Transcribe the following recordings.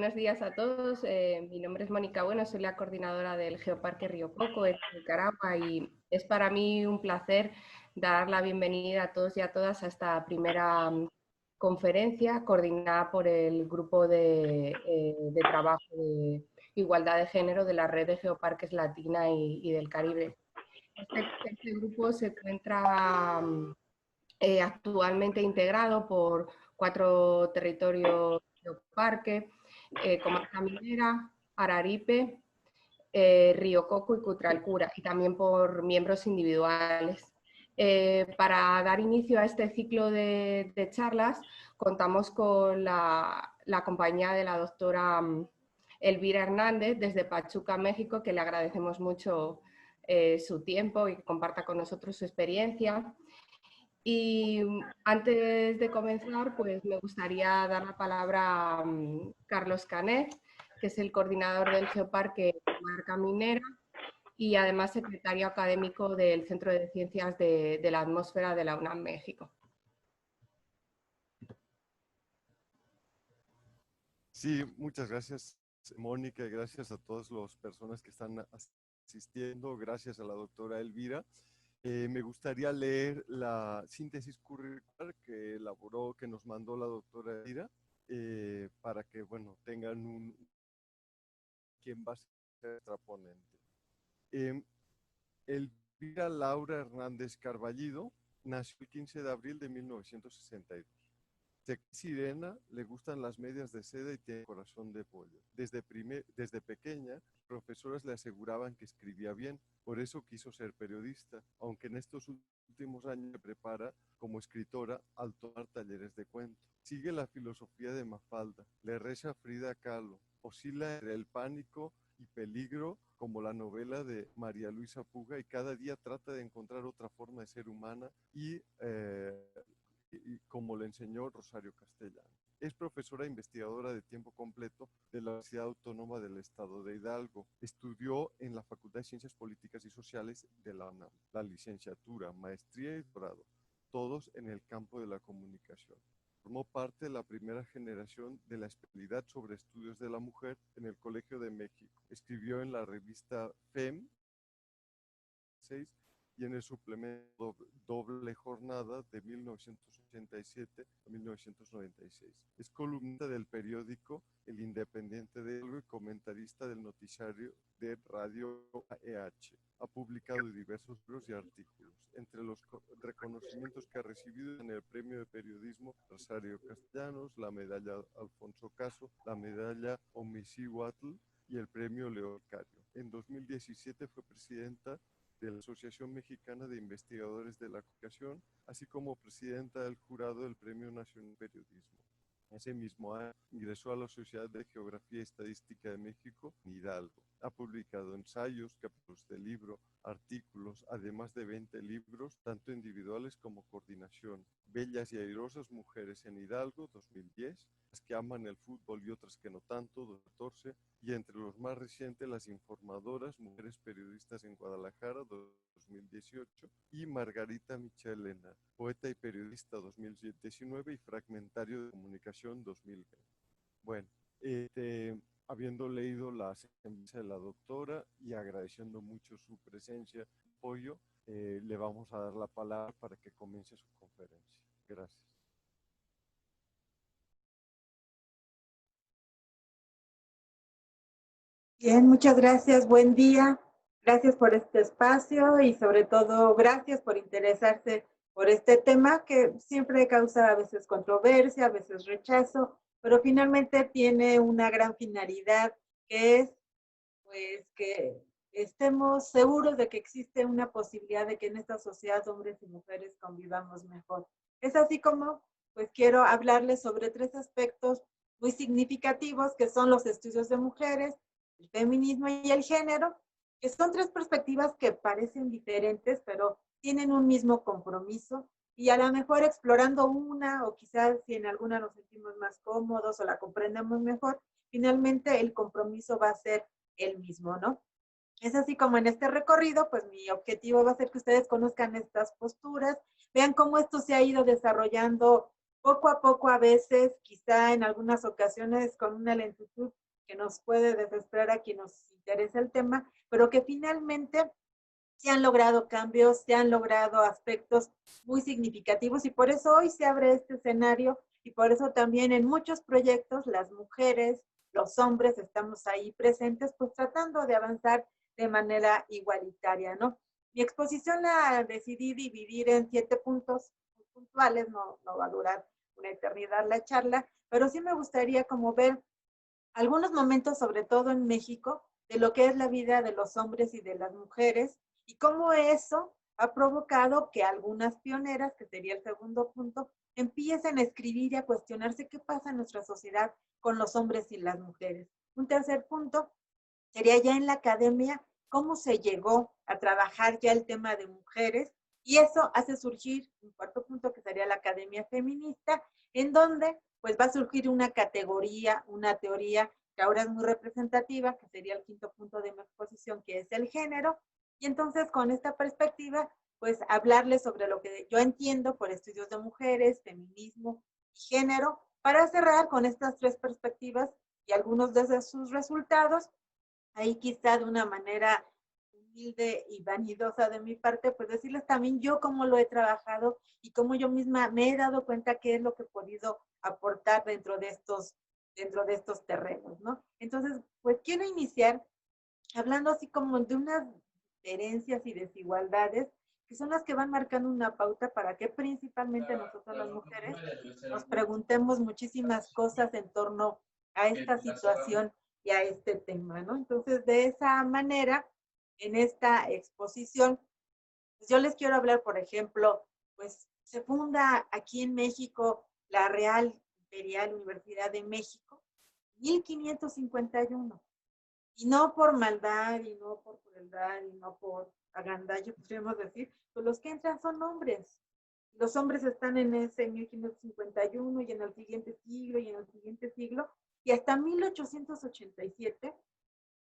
buenos días a todos. Mi nombre es Mónica Bueno, soy la coordinadora del Geoparque Río Coco en Nicaragua y es para mí un placer dar la bienvenida a todos y a todas a esta primera conferencia coordinada por el Grupo de Trabajo de Igualdad de Género de la Red de Geoparques Latina y del Caribe. Este grupo se encuentra actualmente integrado por 4 territorios geoparque, Comarca Minera, Araripe, Río Coco y Cutralcura, y también por miembros individuales. Para dar inicio a este ciclo de charlas, contamos con la compañía de la doctora Elvira Hernández desde Pachuca, México, que le agradecemos mucho su tiempo y que comparta con nosotros su experiencia. Y antes de comenzar, pues me gustaría dar la palabra a Carlos Canet, que es el coordinador del Geoparque Comarca Minera y además secretario académico del Centro de Ciencias de la Atmósfera de la UNAM México. Sí, muchas gracias, Mónica, y gracias a todas las personas que están asistiendo, gracias a la doctora Elvira. Me gustaría leer la síntesis curricular que elaboró, que nos mandó la doctora Elvira, para que, bueno, tengan quién va a ser nuestra ponente. Elvira Laura Hernández Carballido nació el 15 de abril de 1962. Sirena, le gustan las medias de seda y tiene corazón de pollo. Desde pequeña, profesoras le aseguraban que escribía bien, por eso quiso ser periodista, aunque en estos últimos años se prepara como escritora al tomar talleres de cuento. Sigue la filosofía de Mafalda, le reza Frida Kahlo, oscila entre el pánico y peligro como la novela de María Luisa Puga y cada día trata de encontrar otra forma de ser humana y como le enseñó Rosario Castellano. Es profesora investigadora de tiempo completo de la Universidad Autónoma del Estado de Hidalgo. Estudió en la Facultad de Ciencias Políticas y Sociales de la UNAM, la licenciatura, maestría y doctorado, todos en el campo de la comunicación. Formó parte de la primera generación de la especialidad sobre estudios de la mujer en el Colegio de México. Escribió en la revista FEM 6 y en el suplemento Doble Jornada de 1987 a 1996. Es columnista del periódico El Independiente de Hidalgo y comentarista del noticiario de Radio AEH. Ha publicado diversos libros y artículos. Entre los reconocimientos que ha recibido en el Premio de Periodismo Rosario Castellanos, la Medalla Alfonso Caso, la Medalla Omicihuatl y el Premio Leo Vicario. En 2017 fue presidenta de la Asociación Mexicana de Investigadores de la Comunicación, así como presidenta del jurado del Premio Nacional de Periodismo. Ese mismo año ingresó a la Sociedad de Geografía y Estadística de México en Hidalgo. Ha publicado ensayos, capítulos de libro, artículos, además de 20 libros, tanto individuales como coordinación. Bellas y airosas mujeres en Hidalgo, 2010, Las que aman el fútbol y otras que no tanto, 2014, y entre los más recientes, Las informadoras, mujeres periodistas en Guadalajara, 2018, y Margarita Michelena, poeta y periodista, 2019, y fragmentario de comunicación, 2020. Bueno, habiendo leído la sentencia de la doctora y agradeciendo mucho su presencia y apoyo, le vamos a dar la palabra para que comience su conferencia. Gracias. Bien, muchas gracias, buen día. Gracias por este espacio y sobre todo gracias por interesarse por este tema que siempre causa a veces controversia, a veces rechazo, pero finalmente tiene una gran finalidad que es pues que estemos seguros de que existe una posibilidad de que en esta sociedad hombres y mujeres convivamos mejor. Es así como pues quiero hablarles sobre 3 aspectos muy significativos que son los estudios de mujeres, el feminismo y el género, que son 3 perspectivas que parecen diferentes, pero tienen un mismo compromiso y a lo mejor explorando una o quizás si en alguna nos sentimos más cómodos o la comprendemos mejor, finalmente el compromiso va a ser el mismo, ¿no? Es así como en este recorrido, pues mi objetivo va a ser que ustedes conozcan estas posturas, vean cómo esto se ha ido desarrollando poco a poco a veces, quizá en algunas ocasiones con una lentitud que nos puede desesperar a quien nos interesa el tema, pero que finalmente se han logrado cambios, se han logrado aspectos muy significativos y por eso hoy se abre este escenario y por eso también en muchos proyectos las mujeres, los hombres estamos ahí presentes, pues tratando de avanzar de manera igualitaria, ¿no? Mi exposición la decidí dividir en 7 puntos puntuales, no va a durar una eternidad la charla, pero sí me gustaría como ver algunos momentos, sobre todo en México, de lo que es la vida de los hombres y de las mujeres y cómo eso ha provocado que algunas pioneras, que sería el segundo punto, empiecen a escribir y a cuestionarse qué pasa en nuestra sociedad con los hombres y las mujeres. Un tercer punto sería ya en la academia, cómo se llegó a trabajar ya el tema de mujeres y eso hace surgir un cuarto punto que sería la academia feminista, en donde pues va a surgir una categoría, una teoría que ahora es muy representativa, que sería el quinto punto de mi exposición, que es el género. Y entonces con esta perspectiva, pues hablarles sobre lo que yo entiendo por estudios de mujeres, feminismo y género, para cerrar con estas 3 perspectivas y algunos de sus resultados. Ahí quizá de una manera humilde y vanidosa de mi parte, pues decirles también yo cómo lo he trabajado y cómo yo misma me he dado cuenta qué es lo que he podido aportar dentro de estos terrenos, ¿no? Entonces, pues quiero iniciar hablando así como de unas diferencias y desigualdades que son las que van marcando una pauta para que principalmente nosotros las mujeres nos preguntemos muchísimas cosas en torno a esta situación y a este tema, ¿no? Entonces, de esa manera, en esta exposición, pues yo les quiero hablar, por ejemplo, pues se funda aquí en México la Real Imperial Universidad de México, 1551. Y no por maldad, y no por crueldad, y no por agandallo, podríamos decir, pues los que entran son hombres. Los hombres están en ese 1551 y en el siguiente siglo y en el siguiente siglo, y hasta 1887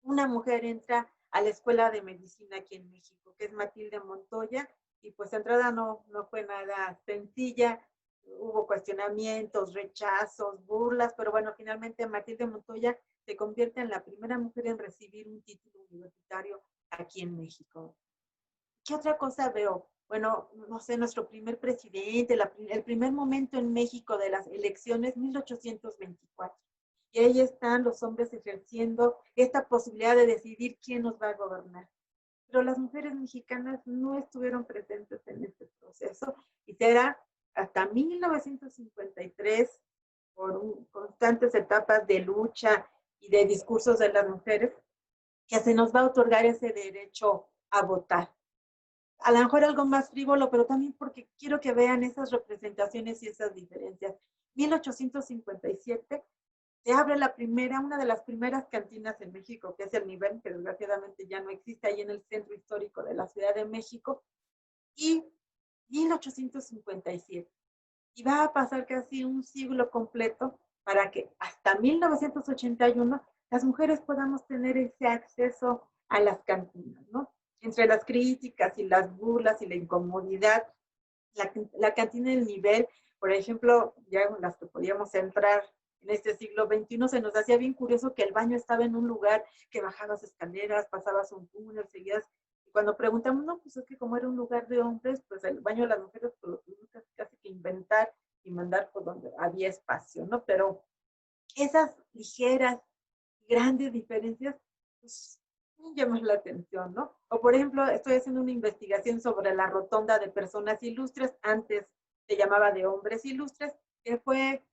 una mujer entra a la Escuela de Medicina aquí en México, que es Matilde Montoya, y pues la entrada no fue nada sencilla, hubo cuestionamientos, rechazos, burlas, pero bueno, finalmente Matilde Montoya se convierte en la primera mujer en recibir un título universitario aquí en México. ¿Qué otra cosa veo? Bueno, no sé, nuestro primer presidente, el primer momento en México de las elecciones, 1824. Y ahí están los hombres ejerciendo esta posibilidad de decidir quién nos va a gobernar. Pero las mujeres mexicanas no estuvieron presentes en este proceso y será hasta 1953, por constantes etapas de lucha y de discursos de las mujeres, que se nos va a otorgar ese derecho a votar. A lo mejor algo más frívolo, pero también porque quiero que vean esas representaciones y esas diferencias. 1857 se abre una de las primeras cantinas en México, que es el Nivel, que desgraciadamente ya no existe ahí en el centro histórico de la Ciudad de México, y 1857. Y va a pasar casi un siglo completo para que hasta 1981 las mujeres podamos tener ese acceso a las cantinas, ¿no? Entre las críticas y las burlas y la incomodidad, la cantina del Nivel, por ejemplo, ya en las que podíamos entrar en este siglo XXI, se nos hacía bien curioso que el baño estaba en un lugar que bajabas escaleras, pasabas un túnel, seguías. Y cuando preguntamos, no, pues es que como era un lugar de hombres, pues el baño de las mujeres pues, lo tuvimos casi que inventar y mandar por donde había espacio, ¿no? Pero esas ligeras, grandes diferencias, pues llaman la atención, ¿no? O por ejemplo, estoy haciendo una investigación sobre la rotonda de personas ilustres, antes se llamaba de hombres ilustres, que fue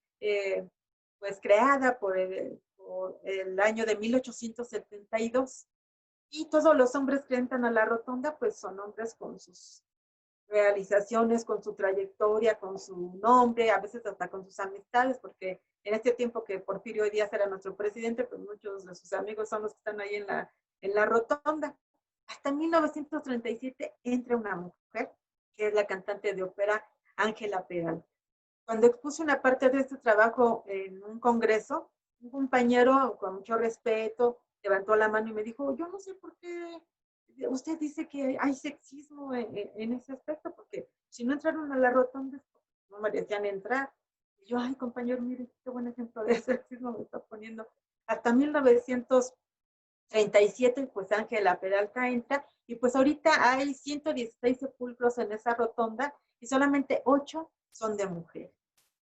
pues creada por el año de 1872. Y todos los hombres que entran a la rotonda, pues son hombres con sus realizaciones, con su trayectoria, con su nombre, a veces hasta con sus amistades, porque en este tiempo que Porfirio Díaz era nuestro presidente, pues muchos de sus amigos son los que están ahí en la rotonda. Hasta 1937 entra una mujer, que es la cantante de ópera Ángela Peralta. Cuando expuse una parte de este trabajo en un congreso, un compañero con mucho respeto levantó la mano y me dijo, yo no sé por qué usted dice que hay sexismo en ese aspecto, porque si no entraron a la rotonda, no merecían entrar. Y yo, ay, compañero, mire, qué buen ejemplo de sexismo me está poniendo. Hasta 1937, pues Ángela Peralta entra, y pues ahorita hay 116 sepulcros en esa rotonda y solamente 8 son de mujeres.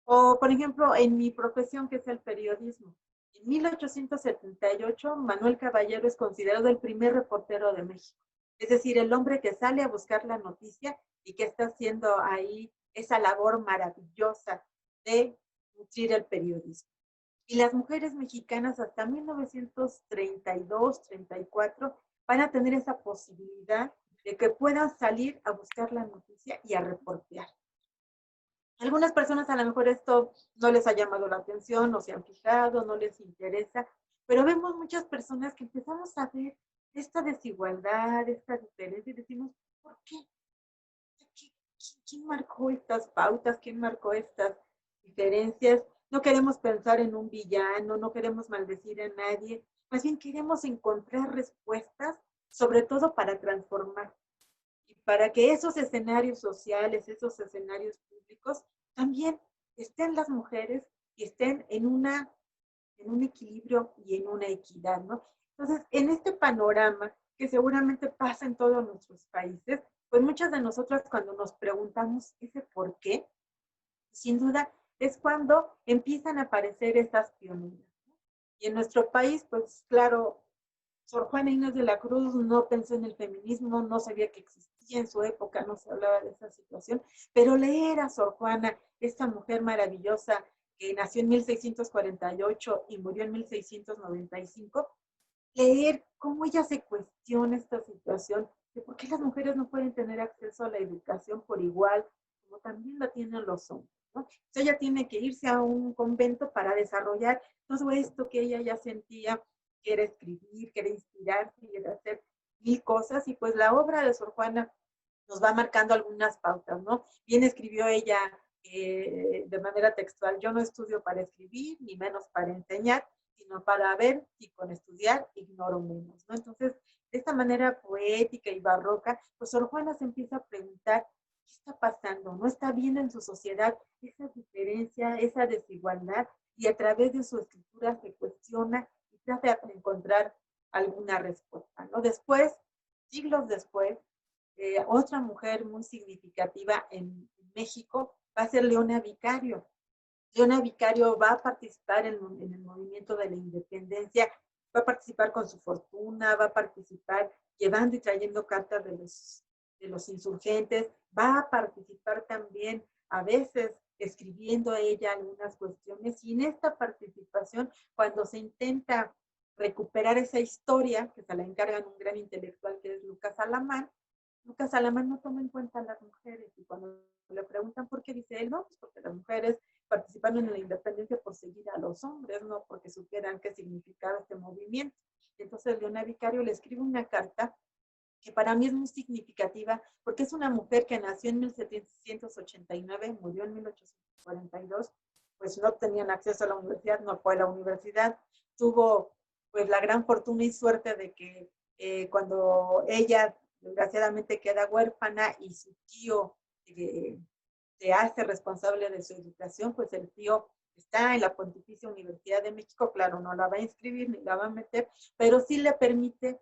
O, por ejemplo, en mi profesión, que es el periodismo. En 1878, Manuel Caballero es considerado el primer reportero de México. Es decir, el hombre que sale a buscar la noticia y que está haciendo ahí esa labor maravillosa de nutrir el periodismo. Y las mujeres mexicanas hasta 1932, 34 van a tener esa posibilidad de que puedan salir a buscar la noticia y a reportear. Algunas personas a lo mejor esto no les ha llamado la atención, no se han fijado, no les interesa, pero vemos muchas personas que empezamos a ver esta desigualdad, esta diferencia y decimos, ¿por qué? ¿Quién marcó estas pautas? ¿Quién marcó estas diferencias? No queremos pensar en un villano, no queremos maldecir a nadie, más bien queremos encontrar respuestas, sobre todo para transformar y para que esos escenarios sociales, esos escenarios públicos, también estén las mujeres y estén en un equilibrio y en una equidad, ¿no? Entonces, en este panorama que seguramente pasa en todos nuestros países, pues muchas de nosotras cuando nos preguntamos ese por qué, sin duda es cuando empiezan a aparecer estas pioneras, ¿no? Y en nuestro país, pues claro, Sor Juana Inés de la Cruz no pensó en el feminismo, no sabía que existía en su época, no se hablaba de esa situación, pero leer a Sor Juana, esta mujer maravillosa que nació en 1648 y murió en 1695, leer cómo ella se cuestiona esta situación de por qué las mujeres no pueden tener acceso a la educación por igual, como también la tienen los hombres, ¿no? Entonces ella tiene que irse a un convento para desarrollar todo esto que ella ya sentía, que era escribir, que era inspirarse y era hacer mil cosas, y pues la obra de Sor Juana nos va marcando algunas pautas, ¿no? Bien escribió ella de manera textual, yo no estudio para escribir, ni menos para enseñar, sino para ver y con estudiar ignoro menos, ¿no? Entonces, de esta manera poética y barroca, pues Sor Juana se empieza a preguntar, ¿qué está pasando? ¿No está bien en su sociedad esa diferencia, esa desigualdad? Y a través de su escritura se cuestiona y trata de encontrar alguna respuesta, ¿no? Después, siglos después, otra mujer muy significativa en México va a ser Leona Vicario. Leona Vicario va a participar en el movimiento de la independencia, va a participar con su fortuna, va a participar llevando y trayendo cartas de los insurgentes, va a participar también a veces escribiendo a ella algunas cuestiones, y en esta participación, cuando se intenta recuperar esa historia, que se la encargan un gran intelectual que es Lucas Alamán no toma en cuenta a las mujeres, y cuando le preguntan por qué, dice él, no, pues porque las mujeres participaron en la independencia por seguir a los hombres, no porque supieran qué significaba este movimiento. Entonces Leona Vicario le escribe una carta que para mí es muy significativa, porque es una mujer que nació en 1789, murió en 1842, pues no tenían acceso a la universidad, no fue a la universidad, tuvo pues la gran fortuna y suerte de que cuando ella desgraciadamente queda huérfana y su tío se hace responsable de su educación, pues el tío está en la Pontificia Universidad de México, claro, no la va a inscribir ni la va a meter, pero sí le permite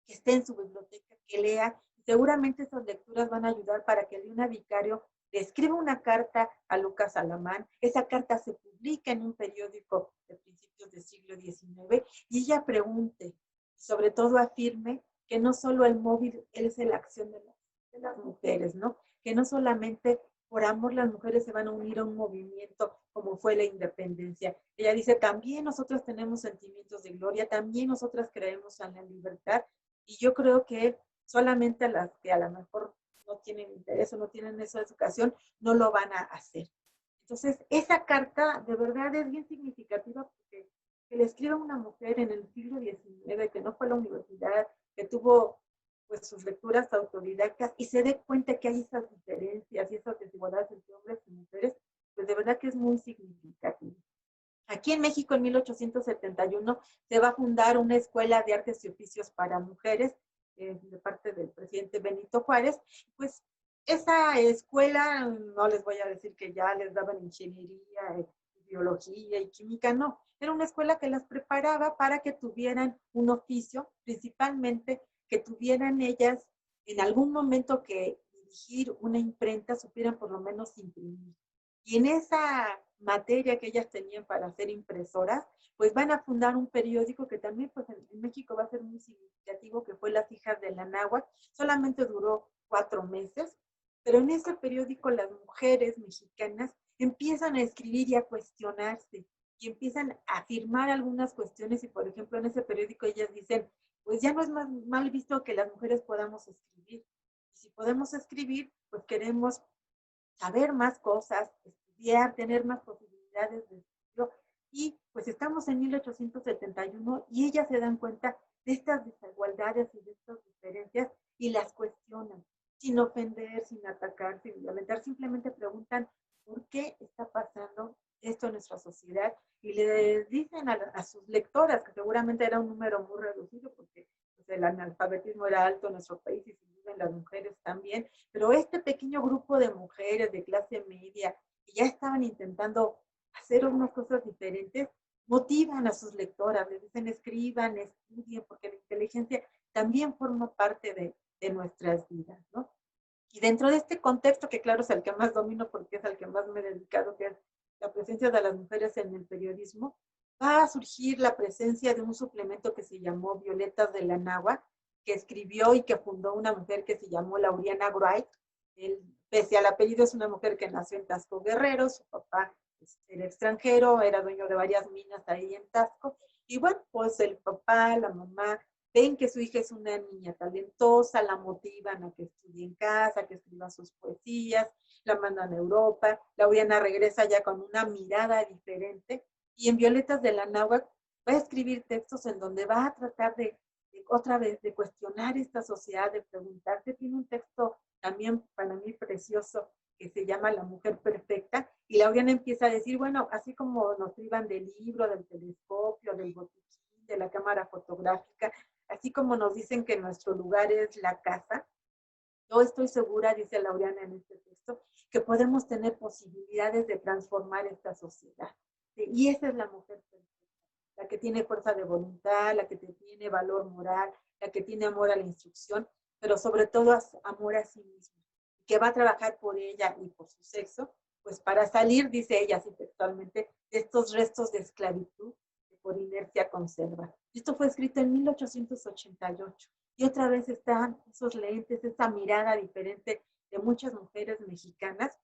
que esté en su biblioteca, que lea. Seguramente esas lecturas van a ayudar para que Leona Vicario le escriba una carta a Lucas Alamán. Esa carta se publica en un periódico de principios del siglo XIX y ella pregunte, sobre todo afirme, que no solo el móvil es la acción de las mujeres, ¿no? Que no solamente por amor las mujeres se van a unir a un movimiento como fue la independencia. Ella dice, también nosotros tenemos sentimientos de gloria, también nosotras creemos en la libertad, y yo creo que solamente las que a lo mejor no tienen interés o no tienen esa educación, no lo van a hacer. Entonces, esa carta de verdad es bien significativa porque que le escriba una mujer en el siglo XIX, que no fue a la universidad, que tuvo pues sus lecturas autodidactas y se dé cuenta que hay esas diferencias y esas desigualdades entre hombres y mujeres, pues de verdad que es muy significativo. Aquí en México, en 1871, se va a fundar una escuela de artes y oficios para mujeres de parte del presidente Benito Juárez. Pues esa escuela, no les voy a decir que ya les daban ingeniería, biología y química, no. Era una escuela que las preparaba para que tuvieran un oficio, principalmente que tuvieran ellas en algún momento que dirigir una imprenta, supieran por lo menos imprimir. Y en esa materia que ellas tenían para ser impresoras, pues van a fundar un periódico que también pues en México va a ser muy significativo, que fue Las Hijas de la Náhuatl. Solamente duró 4 meses, pero en ese periódico las mujeres mexicanas empiezan a escribir y a cuestionarse y empiezan a afirmar algunas cuestiones y, por ejemplo, en ese periódico ellas dicen, pues ya no es más mal visto que las mujeres podamos escribir. Y si podemos escribir, pues queremos saber más cosas, estudiar, tener más posibilidades de estudio. Y pues estamos en 1871 y ellas se dan cuenta de estas desigualdades y de estas diferencias y las cuestionan, sin ofender, sin atacar, sin violentar, simplemente preguntan por qué está pasando esto en nuestra sociedad y le dicen a sus lectoras, que seguramente era un número muy reducido porque pues, el analfabetismo era alto en nuestro país y sin duda en las mujeres también, pero este pequeño grupo de mujeres de clase media que ya estaban intentando hacer unas cosas diferentes, motivan a sus lectoras, les dicen escriban, estudien, porque la inteligencia también forma parte de nuestras vidas, ¿no? Y dentro de este contexto, que claro es el que más domino porque es al que más me he dedicado, que es la presencia de las mujeres en el periodismo, va a surgir la presencia de un suplemento que se llamó Violetas de la Náhuatl, que escribió y que fundó una mujer que se llamó Lauriana Wright. Pese al apellido, es una mujer que nació en Tasco Guerrero, su papá era extranjero, era dueño de varias minas ahí en Tasco, y bueno, pues el papá, la mamá, ven que su hija es una niña talentosa, la motivan a que estudie en casa, que escriba sus poesías, la mandan a Europa, Lauriana regresa ya con una mirada diferente, y en Violetas de la Náhuatl va a escribir textos en donde va a tratar de otra vez de cuestionar esta sociedad, de preguntarse. Tiene un texto también para mí precioso que se llama La Mujer Perfecta, y Lauriana empieza a decir, bueno, así como nos privan del libro, del telescopio, del botiquín, de la cámara fotográfica, así como nos dicen que nuestro lugar es la casa, yo estoy segura, dice Lauriana en este texto, que podemos tener posibilidades de transformar esta sociedad. Y esa es la mujer perfecta, la que tiene fuerza de voluntad, la que tiene valor moral, la que tiene amor a la instrucción, pero sobre todo amor a sí misma, que va a trabajar por ella y por su sexo, pues para salir, dice ella así textualmente, de estos restos de esclavitud que por inercia conserva. Esto fue escrito en 1888. Y otra vez están esos lentes, esa mirada diferente de muchas mujeres mexicanas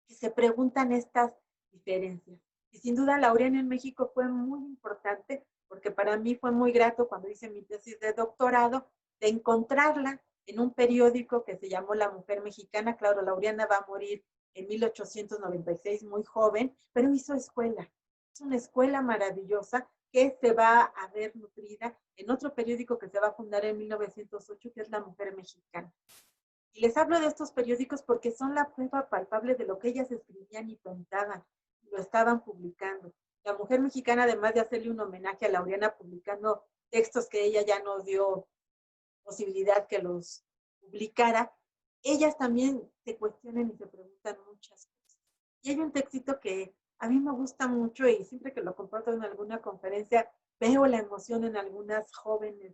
que se preguntan estas diferencias. Y sin duda Lauriana en México fue muy importante porque para mí fue muy grato cuando hice mi tesis de doctorado de encontrarla en un periódico que se llamó La Mujer Mexicana. Claro, Lauriana va a morir en 1896, muy joven, pero hizo escuela. Es una escuela maravillosa que se va a ver nutrida en otro periódico que se va a fundar en 1908, que es La Mujer Mexicana. Y les hablo de estos periódicos porque son la prueba palpable de lo que ellas escribían y pensaban, y lo estaban publicando. La Mujer Mexicana, además de hacerle un homenaje a Lauriana publicando textos que ella ya no dio posibilidad que los publicara, ellas también se cuestionan y se preguntan muchas cosas. Y hay un textito que a mí me gusta mucho y siempre que lo comparto en alguna conferencia, veo la emoción en algunas jóvenes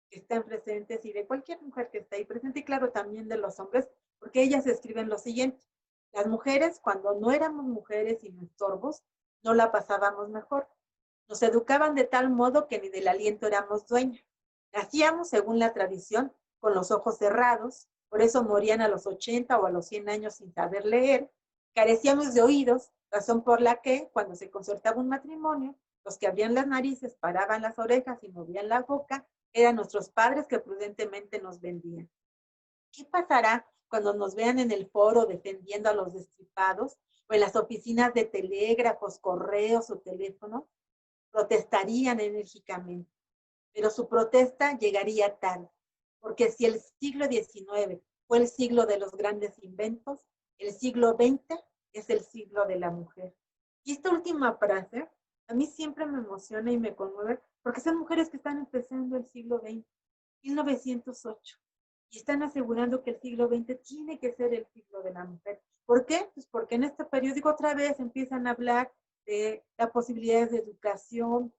que están presentes y de cualquier mujer que está ahí presente, y claro, también de los hombres, porque ellas escriben lo siguiente: las mujeres, cuando no éramos mujeres y no estorbos, no la pasábamos mejor. Nos educaban de tal modo que ni del aliento éramos dueños. Nacíamos, según la tradición, con los ojos cerrados, por eso morían a los 80 o a los 100 años sin saber leer. Carecíamos de oídos, razón por la que, cuando se concertaba un matrimonio, los que abrían las narices, paraban las orejas y movían la boca, eran nuestros padres que prudentemente nos vendían. ¿Qué pasará cuando nos vean en el foro defendiendo a los destripados o en las oficinas de telégrafos, correos o teléfonos? Protestarían enérgicamente, pero su protesta llegaría tarde, porque si el siglo XIX fue el siglo de los grandes inventos, el siglo XX es el siglo de la mujer. Y esta última frase a mí siempre me emociona y me conmueve porque son mujeres que están empezando el siglo XX, 1908. y están asegurando que el siglo XX tiene que ser el siglo de la mujer. ¿Por qué? Pues porque en este periódico otra vez empiezan a hablar de las posibilidades de educación,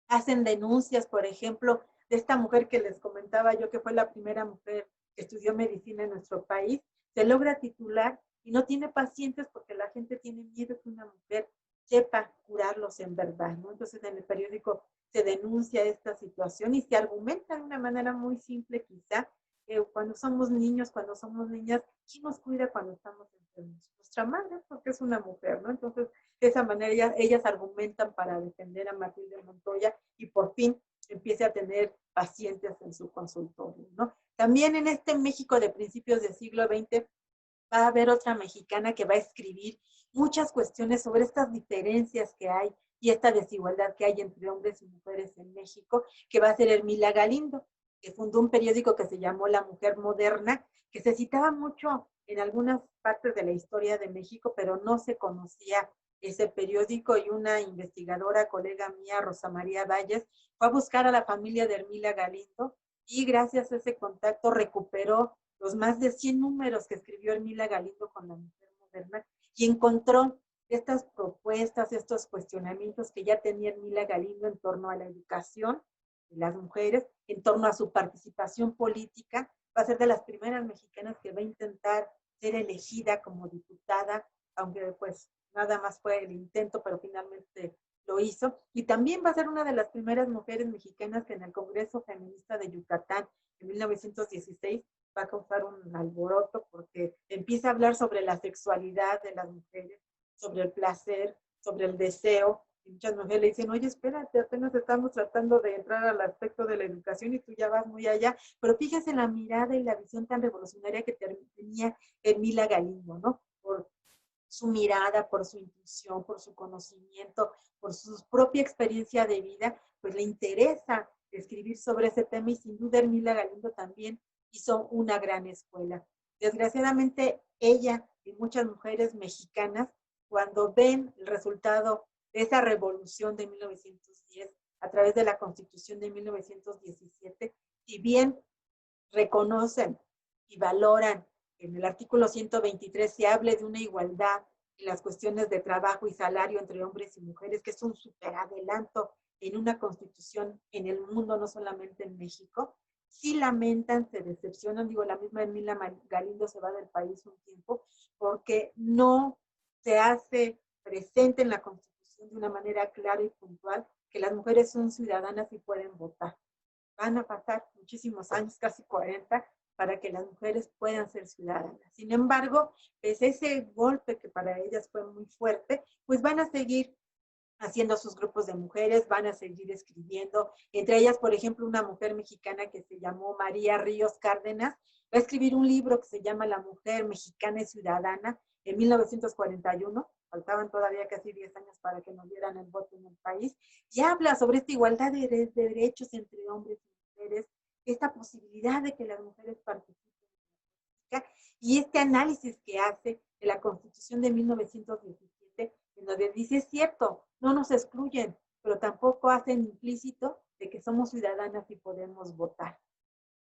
hacen denuncias, por ejemplo, de esta mujer que les comentaba yo, que fue la primera mujer que estudió medicina en nuestro país, se logra titular y no tiene pacientes porque la gente tiene miedo que una mujer sepa curarlos en verdad, ¿no? Entonces en el periódico se denuncia esta situación y se argumenta de una manera muy simple quizá, cuando somos niños, cuando somos niñas, ¿quién nos cuida cuando estamos enfermos? Nuestra madre, porque es una mujer, ¿no? Entonces, de esa manera ellas argumentan para defender a Matilde Montoya y por fin empiece a tener pacientes en su consultorio, ¿no? También en este México de principios del siglo XX va a haber otra mexicana que va a escribir muchas cuestiones sobre estas diferencias que hay y esta desigualdad que hay entre hombres y mujeres en México, que va a ser Hermila Galindo, que fundó un periódico que se llamó La Mujer Moderna, que se citaba mucho en algunas partes de la historia de México, pero no se conocía ese periódico, y una investigadora, colega mía, Rosa María Valles, fue a buscar a la familia de Hermila Galindo y gracias a ese contacto recuperó los más de 100 números que escribió Hermila Galindo con La Mujer Moderna y encontró estas propuestas, estos cuestionamientos que ya tenía Hermila Galindo en torno a la educación de las mujeres, en torno a su participación política. Va a ser de las primeras mexicanas que va a intentar ser elegida como diputada, aunque pues nada más fue el intento, pero finalmente lo hizo. Y también va a ser una de las primeras mujeres mexicanas que en el Congreso Feminista de Yucatán en 1916 va a causar un alboroto porque empieza a hablar sobre la sexualidad de las mujeres, sobre el placer, sobre el deseo. Y muchas mujeres le dicen, oye, espérate, apenas estamos tratando de entrar al aspecto de la educación y tú ya vas muy allá. Pero fíjese la mirada y la visión tan revolucionaria que tenía Hermila Galindo, ¿no? Por su mirada, por su intuición, por su conocimiento, por su propia experiencia de vida, pues le interesa escribir sobre ese tema y sin duda Hermila Galindo también hizo una gran escuela. Desgraciadamente ella y muchas mujeres mexicanas, cuando ven el resultado de esa revolución de 1910 a través de la Constitución de 1917, si bien reconocen y valoran en el artículo 123 se hable de una igualdad en las cuestiones de trabajo y salario entre hombres y mujeres, que es un superadelanto en una constitución en el mundo, no solamente en México. Sí lamentan, se decepcionan, digo, la misma Hermila Galindo se va del país un tiempo, porque no se hace presente en la constitución de una manera clara y puntual que las mujeres son ciudadanas y pueden votar. Van a pasar muchísimos años, casi 40, para que las mujeres puedan ser ciudadanas. Sin embargo, pese a ese golpe que para ellas fue muy fuerte, pues van a seguir haciendo sus grupos de mujeres, van a seguir escribiendo. Entre ellas, por ejemplo, una mujer mexicana que se llamó María Ríos Cárdenas, va a escribir un libro que se llama La Mujer Mexicana y Ciudadana en 1941. Faltaban todavía casi 10 años para que nos dieran el voto en el país, y habla sobre esta igualdad de derechos entre hombres y mujeres, esta posibilidad de que las mujeres participen en la política, y este análisis que hace de la Constitución de 1917, en donde dice, es cierto, no nos excluyen, pero tampoco hacen implícito de que somos ciudadanas y podemos votar.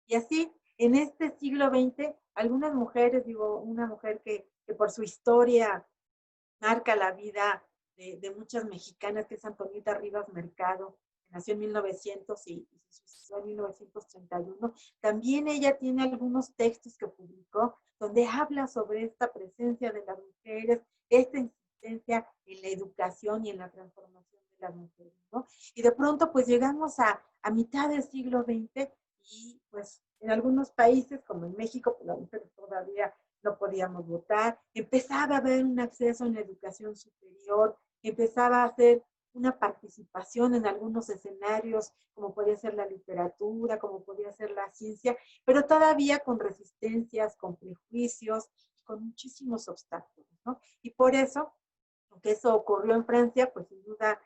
Y así, en este siglo XX, algunas mujeres, digo, una mujer que por su historia marca la vida de muchas mexicanas, que es Antonieta Rivas Mercado, que nació en 1900 y se suicidó en 1931. También ella tiene algunos textos que publicó donde habla sobre esta presencia de las mujeres, esta insistencia en la educación y en la transformación de las mujeres, ¿no? Y de pronto pues llegamos a mitad del siglo XX y pues en algunos países como en México, pues las mujeres todavía no podíamos votar, empezaba a haber un acceso en la educación superior, empezaba a hacer una participación en algunos escenarios, como podía ser la literatura, como podía ser la ciencia, pero todavía con resistencias, con prejuicios, con muchísimos obstáculos, ¿no? Y por eso, aunque eso ocurrió en Francia, pues sin duda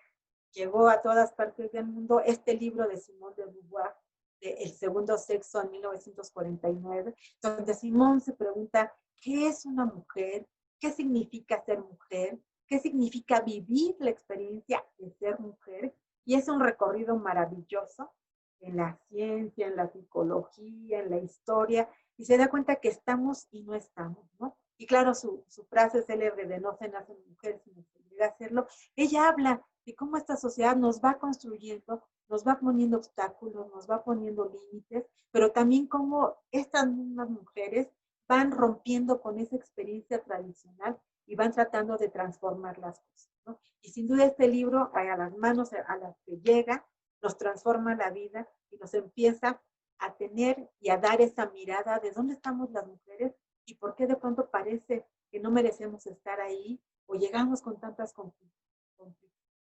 llegó a todas partes del mundo este libro de Simone de Beauvoir, de El Segundo Sexo, en 1949, donde Simone se pregunta, ¿qué es una mujer? ¿Qué significa ser mujer? ¿Qué significa vivir la experiencia de ser mujer? Y es un recorrido maravilloso en la ciencia, en la psicología, en la historia, y se da cuenta que estamos y no estamos, ¿no? Y claro, su frase célebre de no se nace mujer, sino se llega a hacerlo, ella habla de cómo esta sociedad nos va construyendo, nos va poniendo obstáculos, nos va poniendo límites, pero también cómo estas mismas mujeres van rompiendo con esa experiencia tradicional y van tratando de transformar las cosas, ¿no? Y sin duda este libro, a las manos a las que llega, nos transforma la vida y nos empieza a tener y a dar esa mirada de dónde estamos las mujeres y por qué de pronto parece que no merecemos estar ahí o llegamos con tantas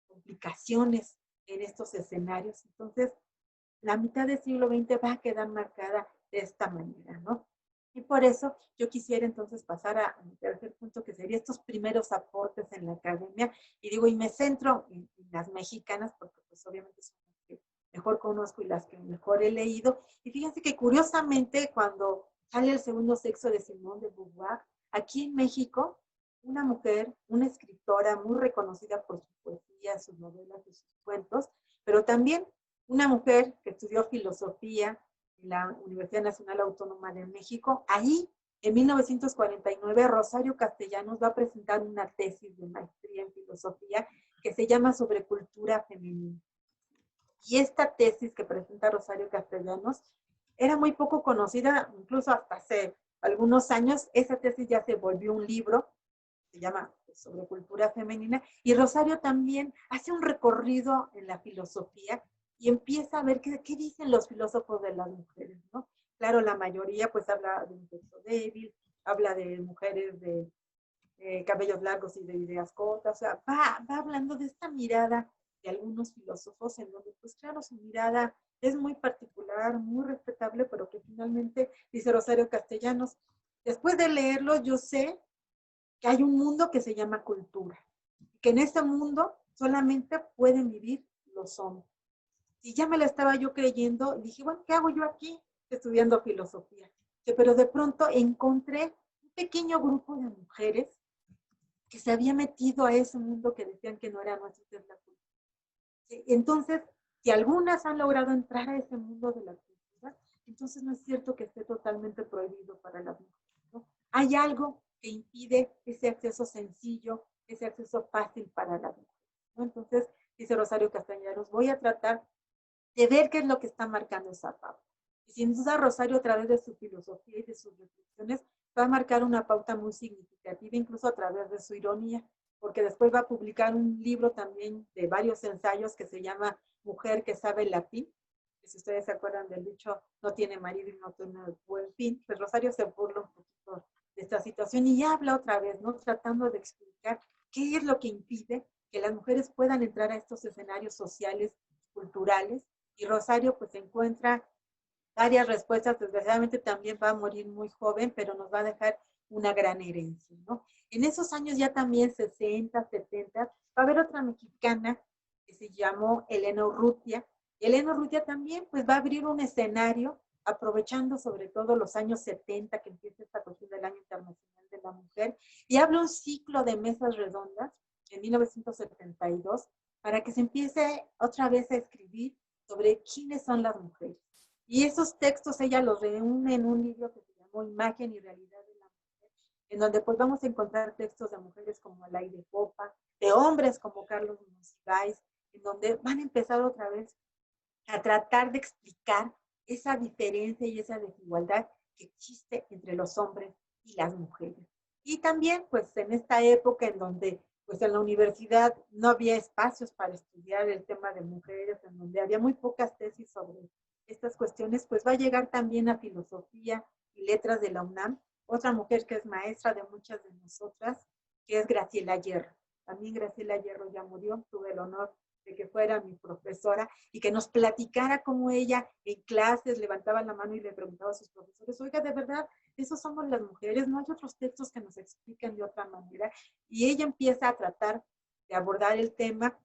complicaciones en estos escenarios. Entonces, la mitad del siglo XX va a quedar marcada de esta manera, ¿no? Y por eso yo quisiera entonces pasar a mi tercer punto, que sería estos primeros aportes en la academia. Y digo, y me centro en las mexicanas, porque pues obviamente son las que mejor conozco y las que mejor he leído. Y fíjense que curiosamente cuando sale El segundo sexo de Simone de Beauvoir, aquí en México, una mujer, una escritora muy reconocida por su poesía, sus novelas y sus cuentos, pero también una mujer que estudió filosofía en la Universidad Nacional Autónoma de México. Ahí, en 1949, Rosario Castellanos va a presentar una tesis de maestría en filosofía que se llama Sobre cultura femenina. Y esta tesis que presenta Rosario Castellanos era muy poco conocida, incluso hasta hace algunos años. Esa tesis ya se volvió un libro, se llama Sobre cultura femenina, y Rosario también hace un recorrido en la filosofía y empieza a ver qué dicen los filósofos de las mujeres, ¿no? Claro, la mayoría pues habla de un sexo débil, habla de mujeres de cabellos largos y de ideas cortas, o sea, va hablando de esta mirada de algunos filósofos en donde pues claro, su mirada es muy particular, muy respetable, pero que finalmente, dice Rosario Castellanos, después de leerlo yo sé que hay un mundo que se llama cultura, que en ese mundo solamente pueden vivir los hombres. Y ya me la estaba yo creyendo, dije, bueno, ¿qué hago yo aquí estudiando filosofía? Pero de pronto encontré un pequeño grupo de mujeres que se había metido a ese mundo que decían que no era nuestro, que es la cultura. Entonces, si algunas han logrado entrar a ese mundo de la cultura, entonces no es cierto que esté totalmente prohibido para las mujeres, ¿no? Hay algo que impide ese acceso sencillo, ese acceso fácil para las mujeres, ¿no? Entonces, dice Rosario Castellanos, voy a tratar de ver qué es lo que está marcando esa pauta. Y sin duda Rosario, a través de su filosofía y de sus reflexiones, va a marcar una pauta muy significativa, incluso a través de su ironía, porque después va a publicar un libro también de varios ensayos que se llama Mujer que sabe latín, que si ustedes se acuerdan del dicho, no tiene marido y no tiene buen fin, pues Rosario se burla un poquito de esta situación y habla otra vez, ¿no? Tratando de explicar qué es lo que impide que las mujeres puedan entrar a estos escenarios sociales, culturales, y Rosario pues encuentra varias respuestas. Desgraciadamente también va a morir muy joven, pero nos va a dejar una gran herencia, ¿no? En esos años ya también 60, 70, va a haber otra mexicana que se llamó Elena Urrutia. Y Elena Urrutia también pues va a abrir un escenario aprovechando sobre todo los años 70 que empieza esta cuestión del Año Internacional de la Mujer, y habla un ciclo de mesas redondas en 1972 para que se empiece otra vez a escribir sobre quiénes son las mujeres. Y esos textos ella los reúne en un libro que se llamó Imagen y Realidad de la Mujer, en donde pues vamos a encontrar textos de mujeres como Alaide Popa, de hombres como Carlos Monsiváis, en donde van a empezar otra vez a tratar de explicar esa diferencia y esa desigualdad que existe entre los hombres y las mujeres. Y también pues en esta época en donde pues en la universidad no había espacios para estudiar el tema de mujeres, en donde había muy pocas tesis sobre estas cuestiones, pues va a llegar también a filosofía y letras de la UNAM, otra mujer que es maestra de muchas de nosotras, que es Graciela Hierro. También Graciela Hierro ya murió, tuve el honor de que fuera mi profesora y que nos platicara cómo ella en clases levantaba la mano y le preguntaba a sus profesores, oiga, de verdad, eso somos las mujeres, no hay otros textos que nos expliquen de otra manera. Y ella empieza a tratar de abordar el tema.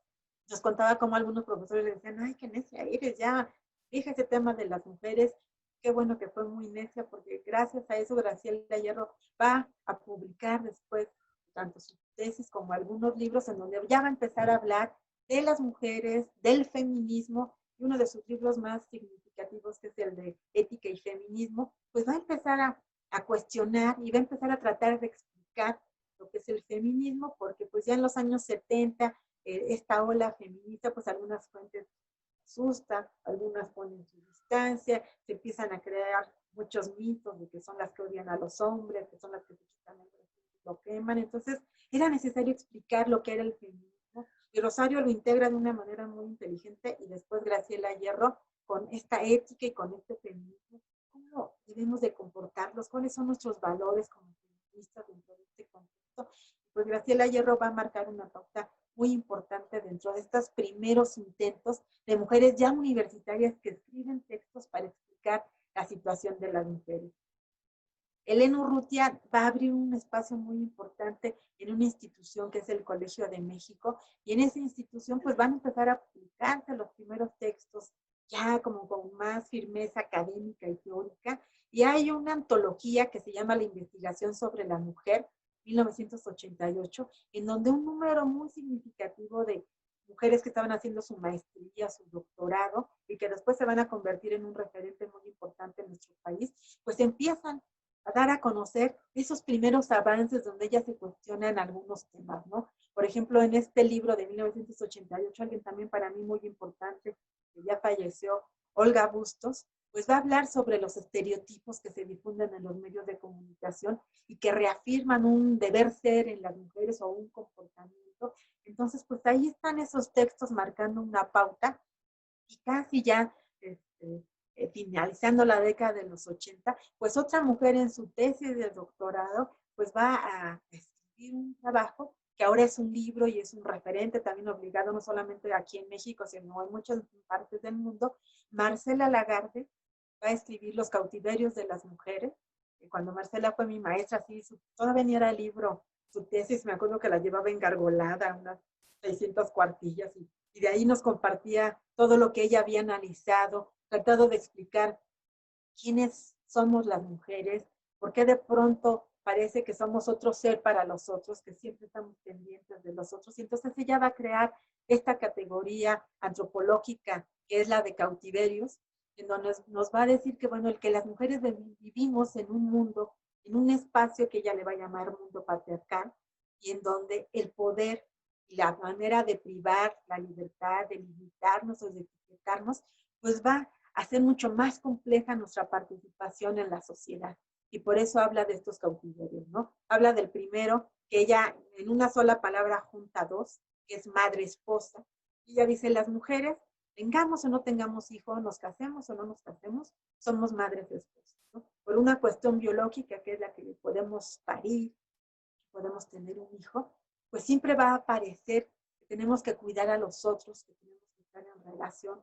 Nos contaba cómo algunos profesores le decían, ay, qué necia eres, ya, deja ese tema de las mujeres. Qué bueno que fue muy necia, porque gracias a eso Graciela Hierro va a publicar después tanto su tesis como algunos libros en donde ya va a empezar a hablar de las mujeres, del feminismo, y uno de sus libros más significativos, que es el de Ética y Feminismo, pues va a empezar a cuestionar y va a empezar a tratar de explicar lo que es el feminismo, porque pues ya en los años 70, esta ola feminista, pues algunas fuentes asustan, algunas ponen su distancia, se empiezan a crear muchos mitos de que son las que odian a los hombres, que son las que se quitan el vestido y lo queman. Entonces era necesario explicar lo que era el feminismo, y Rosario lo integra de una manera muy inteligente, y después Graciela Hierro con esta ética y con este feminismo, cómo debemos de comportarlos, cuáles son nuestros valores como feministas dentro de este contexto. Pues Graciela Hierro va a marcar una pauta muy importante dentro de estos primeros intentos de mujeres ya universitarias que escriben textos para explicar la situación de las mujeres. Elena Urrutia va a abrir un espacio muy importante en una institución que es el Colegio de México, y en esa institución pues van a empezar a publicarse los primeros textos ya como con más firmeza académica y teórica, y hay una antología que se llama La Investigación sobre la Mujer, 1988, en donde un número muy significativo de mujeres que estaban haciendo su maestría, su doctorado, y que después se van a convertir en un referente muy importante en nuestro país, pues empiezan a dar a conocer esos primeros avances donde ellas se cuestionan algunos temas, ¿no? Por ejemplo, en este libro de 1988, alguien también para mí muy importante, que ya falleció, Olga Bustos, pues va a hablar sobre los estereotipos que se difunden en los medios de comunicación y que reafirman un deber ser en las mujeres o un comportamiento. Entonces, pues ahí están esos textos marcando una pauta, y casi ya finalizando la década de los 80, pues otra mujer en su tesis de doctorado, pues va a escribir un trabajo que ahora es un libro y es un referente también obligado, no solamente aquí en México, sino en muchas partes del mundo. Marcela Lagarde va a escribir Los cautiverios de las mujeres. Y cuando Marcela fue mi maestra, sí, todavía ni era el libro, su tesis, me acuerdo que la llevaba engargolada, unas 600 cuartillas, y de ahí nos compartía todo lo que ella había analizado, tratado de explicar quiénes somos las mujeres, por qué de pronto parece que somos otro ser para los otros, que siempre estamos pendientes de los otros. Y entonces ella va a crear esta categoría antropológica, que es la de cautiverios, en donde nos va a decir que, bueno, el que las mujeres vivimos en un mundo, en un espacio que ella le va a llamar mundo patriarcal, y en donde el poder y la manera de privar la libertad, de limitarnos o de etiquetarnos, pues va a hacer mucho más compleja nuestra participación en la sociedad. Y por eso habla de estos cautiverios, ¿no? Habla del primero, que ella en una sola palabra junta dos, que es madre-esposa. Y ella dice, las mujeres, tengamos o no tengamos hijos, nos casemos o no nos casemos, somos madres-esposas, ¿no? Por una cuestión biológica, que es la que podemos parir, podemos tener un hijo, pues siempre va a aparecer que tenemos que cuidar a los otros, que tenemos que estar en relación,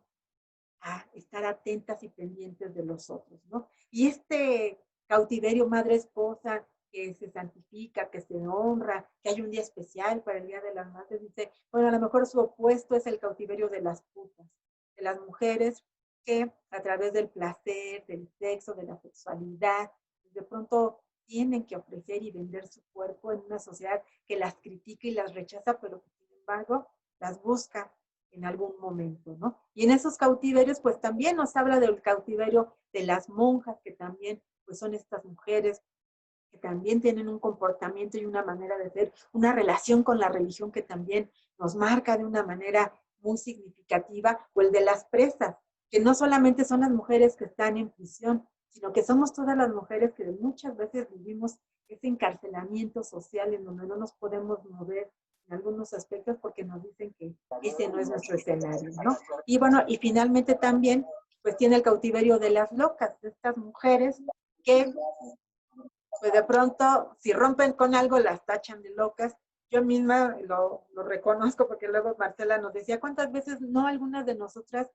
a estar atentas y pendientes de los otros, ¿no? Y este cautiverio madre-esposa que se santifica, que se honra, que hay un día especial para el Día de las Madres, dice, bueno, a lo mejor su opuesto es el cautiverio de las putas, de las mujeres que a través del placer, del sexo, de la sexualidad, de pronto tienen que ofrecer y vender su cuerpo en una sociedad que las critica y las rechaza, pero que sin embargo las busca en algún momento, ¿no? Y en esos cautiverios, pues también nos habla del cautiverio de las monjas, que también, pues son estas mujeres que también tienen un comportamiento y una manera de ser, una relación con la religión que también nos marca de una manera muy significativa, o el de las presas, que no solamente son las mujeres que están en prisión, sino que somos todas las mujeres que muchas veces vivimos ese encarcelamiento social en donde no nos podemos mover en algunos aspectos porque nos dicen que ese no es nuestro escenario, ¿no? Y bueno, y finalmente también, pues tiene el cautiverio de las locas, de estas mujeres que pues de pronto, si rompen con algo, las tachan de locas. Yo misma lo reconozco porque luego Marcela nos decía, ¿cuántas veces no algunas de nosotras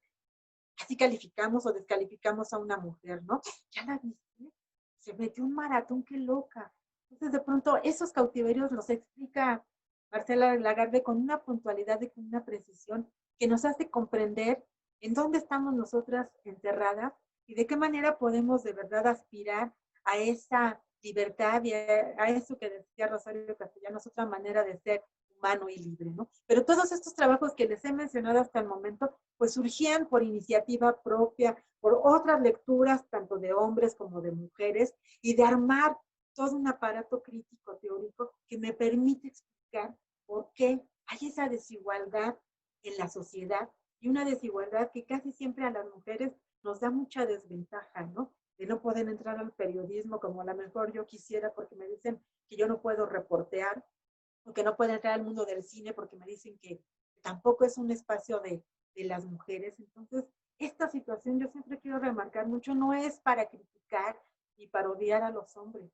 así calificamos o descalificamos a una mujer, ¿no? ¿Ya la viste? Se metió un maratón, qué loca. Entonces, de pronto, esos cautiverios los explica Marcela Lagarde con una puntualidad y con una precisión que nos hace comprender en dónde estamos nosotras enterradas y de qué manera podemos de verdad aspirar a esa libertad y a eso que decía Rosario Castellanos, otra manera de ser humano y libre, ¿no? Pero todos estos trabajos que les he mencionado hasta el momento, pues surgían por iniciativa propia, por otras lecturas, tanto de hombres como de mujeres, y de armar todo un aparato crítico teórico que me permite explicar por qué hay esa desigualdad en la sociedad, y una desigualdad que casi siempre a las mujeres nos da mucha desventaja, ¿no? De no poder entrar al periodismo como a lo mejor yo quisiera, porque me dicen que yo no puedo reportear, o que no puedo entrar al mundo del cine porque me dicen que tampoco es un espacio de las mujeres. Entonces, esta situación yo siempre quiero remarcar mucho, no es para criticar ni para odiar a los hombres.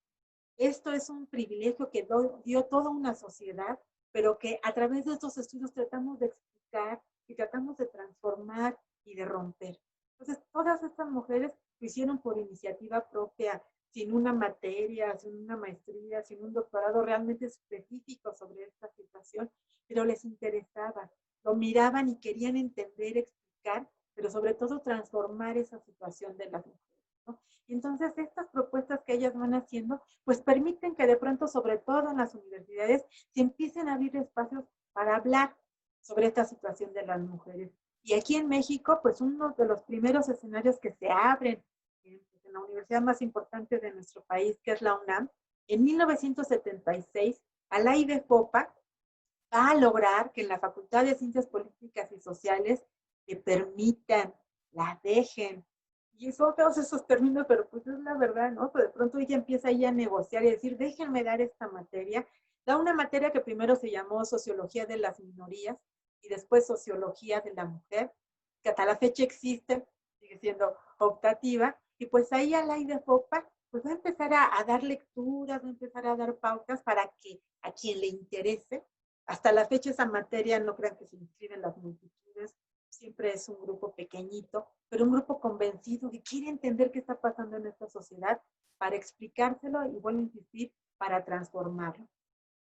Esto es un privilegio que dio toda una sociedad, pero que a través de estos estudios tratamos de explicar y tratamos de transformar y de romper. Entonces, todas estas mujeres lo hicieron por iniciativa propia, sin una materia, sin una maestría, sin un doctorado realmente específico sobre esta situación, pero les interesaba, lo miraban y querían entender, explicar, pero sobre todo transformar esa situación de las mujeres, ¿no? Y entonces estas propuestas que ellas van haciendo, pues permiten que de pronto, sobre todo en las universidades, se empiecen a abrir espacios para hablar sobre esta situación de las mujeres. Y aquí en México, pues uno de los primeros escenarios que se abren en la universidad más importante de nuestro país, que es la UNAM, en 1976, Alaide Popa va a lograr que en la Facultad de Ciencias Políticas y Sociales le permitan, la dejen. Y son todos esos términos, pero pues es la verdad, ¿no? Pues de pronto ella empieza ahí a negociar y decir, déjenme dar esta materia. Da una materia que primero se llamó Sociología de las Minorías y después Sociología de la Mujer, que hasta la fecha existe, sigue siendo optativa, y pues ahí Alaide Popa pues va a empezar a dar lecturas, va a empezar a dar pautas para que a quien le interese, hasta la fecha esa materia, no crean que se inscriben las multitudes, siempre es un grupo pequeñito, pero un grupo convencido que quiere entender qué está pasando en esta sociedad para explicárselo y, vuelvo a insistir, para transformarlo.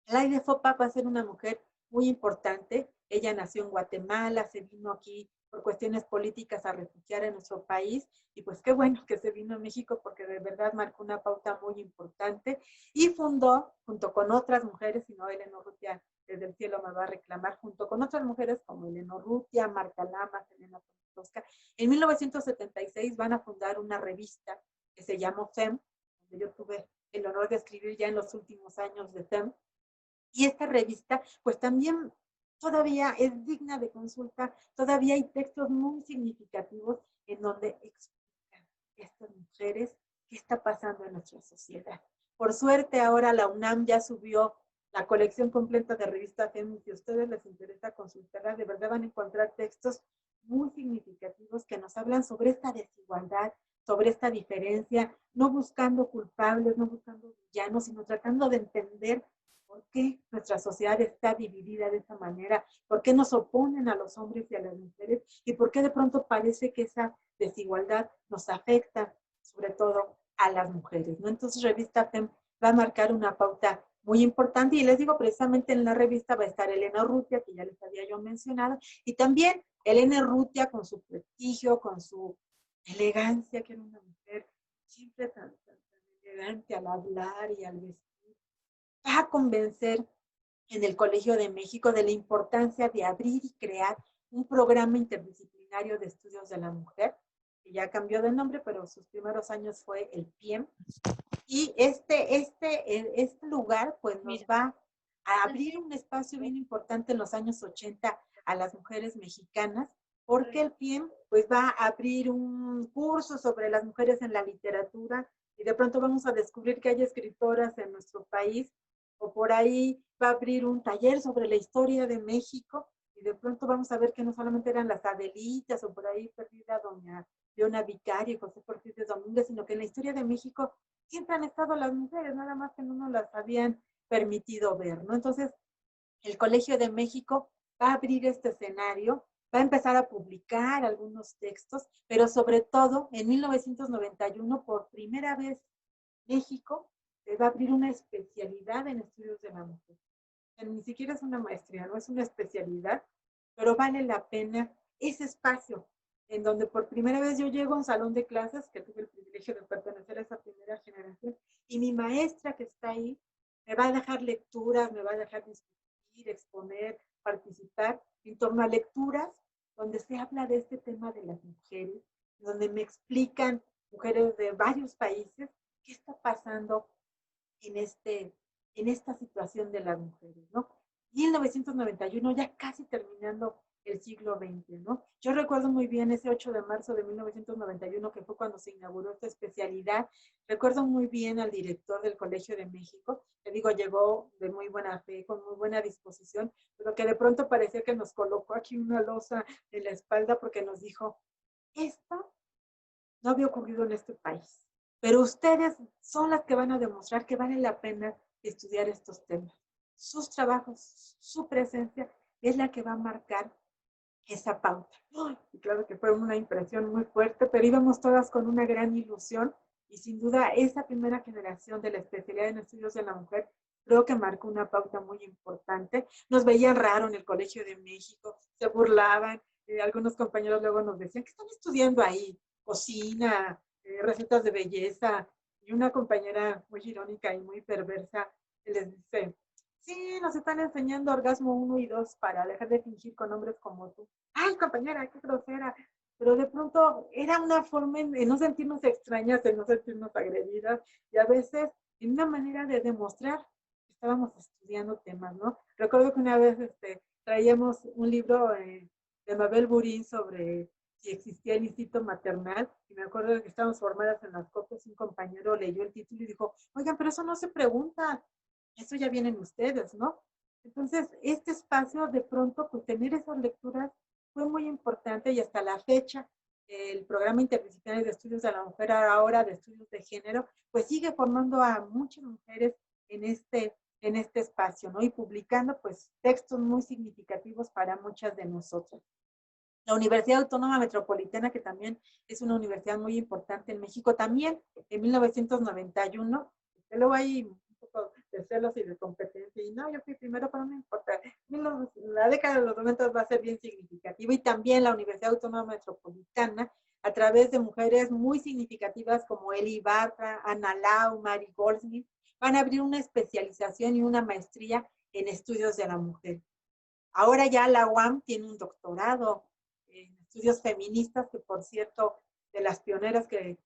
Alaide Popa va a ser una mujer muy importante. Ella nació en Guatemala, se vino aquí por cuestiones políticas a refugiar en nuestro país y pues qué bueno que se vino a México porque de verdad marcó una pauta muy importante y fundó, junto con otras mujeres, si no Elena Urrutia desde el cielo me va a reclamar, junto con otras mujeres como Elena Urrutia, Marta Lamas, Elena Poniatowska, en 1976 van a fundar una revista que se llamó FEM, donde yo tuve el honor de escribir ya en los últimos años de FEM. Y esta revista, pues también todavía es digna de consulta, todavía hay textos muy significativos en donde explican estas mujeres qué está pasando en nuestra sociedad. Por suerte ahora la UNAM ya subió la colección completa de revista FEM, si a ustedes les interesa consultarla, de verdad van a encontrar textos muy significativos que nos hablan sobre esta desigualdad, sobre esta diferencia, no buscando culpables, no buscando villanos, sino tratando de entender por qué nuestra sociedad está dividida de esa manera, por qué nos oponen a los hombres y a las mujeres y por qué de pronto parece que esa desigualdad nos afecta, sobre todo a las mujeres, ¿no? Entonces, Revista FEM va a marcar una pauta muy importante y les digo, precisamente en la revista va a estar Elena Urrutia, que ya les había yo mencionado, y también Elena Urrutia con su prestigio, con su elegancia, que era una mujer siempre tan elegante al hablar y al vestir, va a convencer en el Colegio de México de la importancia de abrir y crear un programa interdisciplinario de estudios de la mujer, que ya cambió de nombre, pero sus primeros años fue el PIEM. Y este lugar pues nos va a abrir un espacio bien importante en los años 80 a las mujeres mexicanas, porque el PIEM pues va a abrir un curso sobre las mujeres en la literatura y de pronto vamos a descubrir que hay escritoras en nuestro país, o por ahí va a abrir un taller sobre la historia de México y de pronto vamos a ver que no solamente eran las Adelitas o por ahí perdida doña Leona Vicario y José Porfirio Domínguez, sino que en la historia de México siempre han estado las mujeres, nada más que no nos las habían permitido ver, ¿no? Entonces, el Colegio de México va a abrir este escenario, va a empezar a publicar algunos textos, pero sobre todo en 1991, por primera vez, México va a abrir una especialidad en estudios de la mujer. Ni siquiera es una maestría, no es una especialidad, pero vale la pena ese espacio en donde por primera vez yo llego a un salón de clases, que tuve el privilegio de pertenecer a esa primera generación, y mi maestra que está ahí me va a dejar lecturas, me va a dejar discutir, compartir, exponer, participar en torno a lecturas donde se habla de este tema de las mujeres, donde me explican mujeres de varios países qué está pasando en, en esta situación de las mujeres, ¿no? 1991, ya casi terminando el siglo XX, ¿no? Yo recuerdo muy bien ese 8 de marzo de 1991, que fue cuando se inauguró esta especialidad. Recuerdo muy bien al director del Colegio de México, que digo, llegó de muy buena fe, con muy buena disposición, pero que de pronto parecía que nos colocó aquí una losa en la espalda porque nos dijo, esto no había ocurrido en este país, pero ustedes son las que van a demostrar que vale la pena estudiar estos temas. Sus trabajos, su presencia es la que va a marcar esa pauta. Y claro que fue una impresión muy fuerte, pero íbamos todas con una gran ilusión y sin duda esa primera generación de la especialidad en estudios de la mujer creo que marcó una pauta muy importante. Nos veían raro en el Colegio de México, se burlaban, algunos compañeros luego nos decían, ¿qué están estudiando ahí? Cocina, recetas de belleza. Y una compañera muy irónica y muy perversa les dice, sí, nos están enseñando orgasmo 1 y 2 para dejar de fingir con hombres como tú. Ay, compañera, qué grosera. Pero de pronto era una forma en no sentirnos extrañas, en no sentirnos agredidas y a veces en una manera de demostrar que estábamos estudiando temas, ¿no? Recuerdo que una vez traíamos un libro de Mabel Burín sobre si existía el instinto maternal y me acuerdo de que estábamos formadas en las copias, un compañero leyó el título y dijo, oigan, pero eso no se pregunta, eso ya vienen ustedes, ¿no? Entonces, este espacio de pronto, pues tener esas lecturas fue muy importante y hasta la fecha, el programa interdisciplinario de estudios de la mujer, ahora de estudios de género, pues sigue formando a muchas mujeres en este espacio, ¿no? Y publicando, pues, textos muy significativos para muchas de nosotras. La Universidad Autónoma Metropolitana, que también es una universidad muy importante en México, también en 1991, luego hay un poco de celos y de competencia, y no, yo fui primero, pero no importa, la década de los 90 va a ser bien significativa, y también la Universidad Autónoma Metropolitana, a través de mujeres muy significativas como Eli Bartra, Ana Lau, Mary Goldsmith, van a abrir una especialización y una maestría en estudios de la mujer. Ahora ya la UAM tiene un doctorado en estudios feministas, que por cierto, de las pioneras que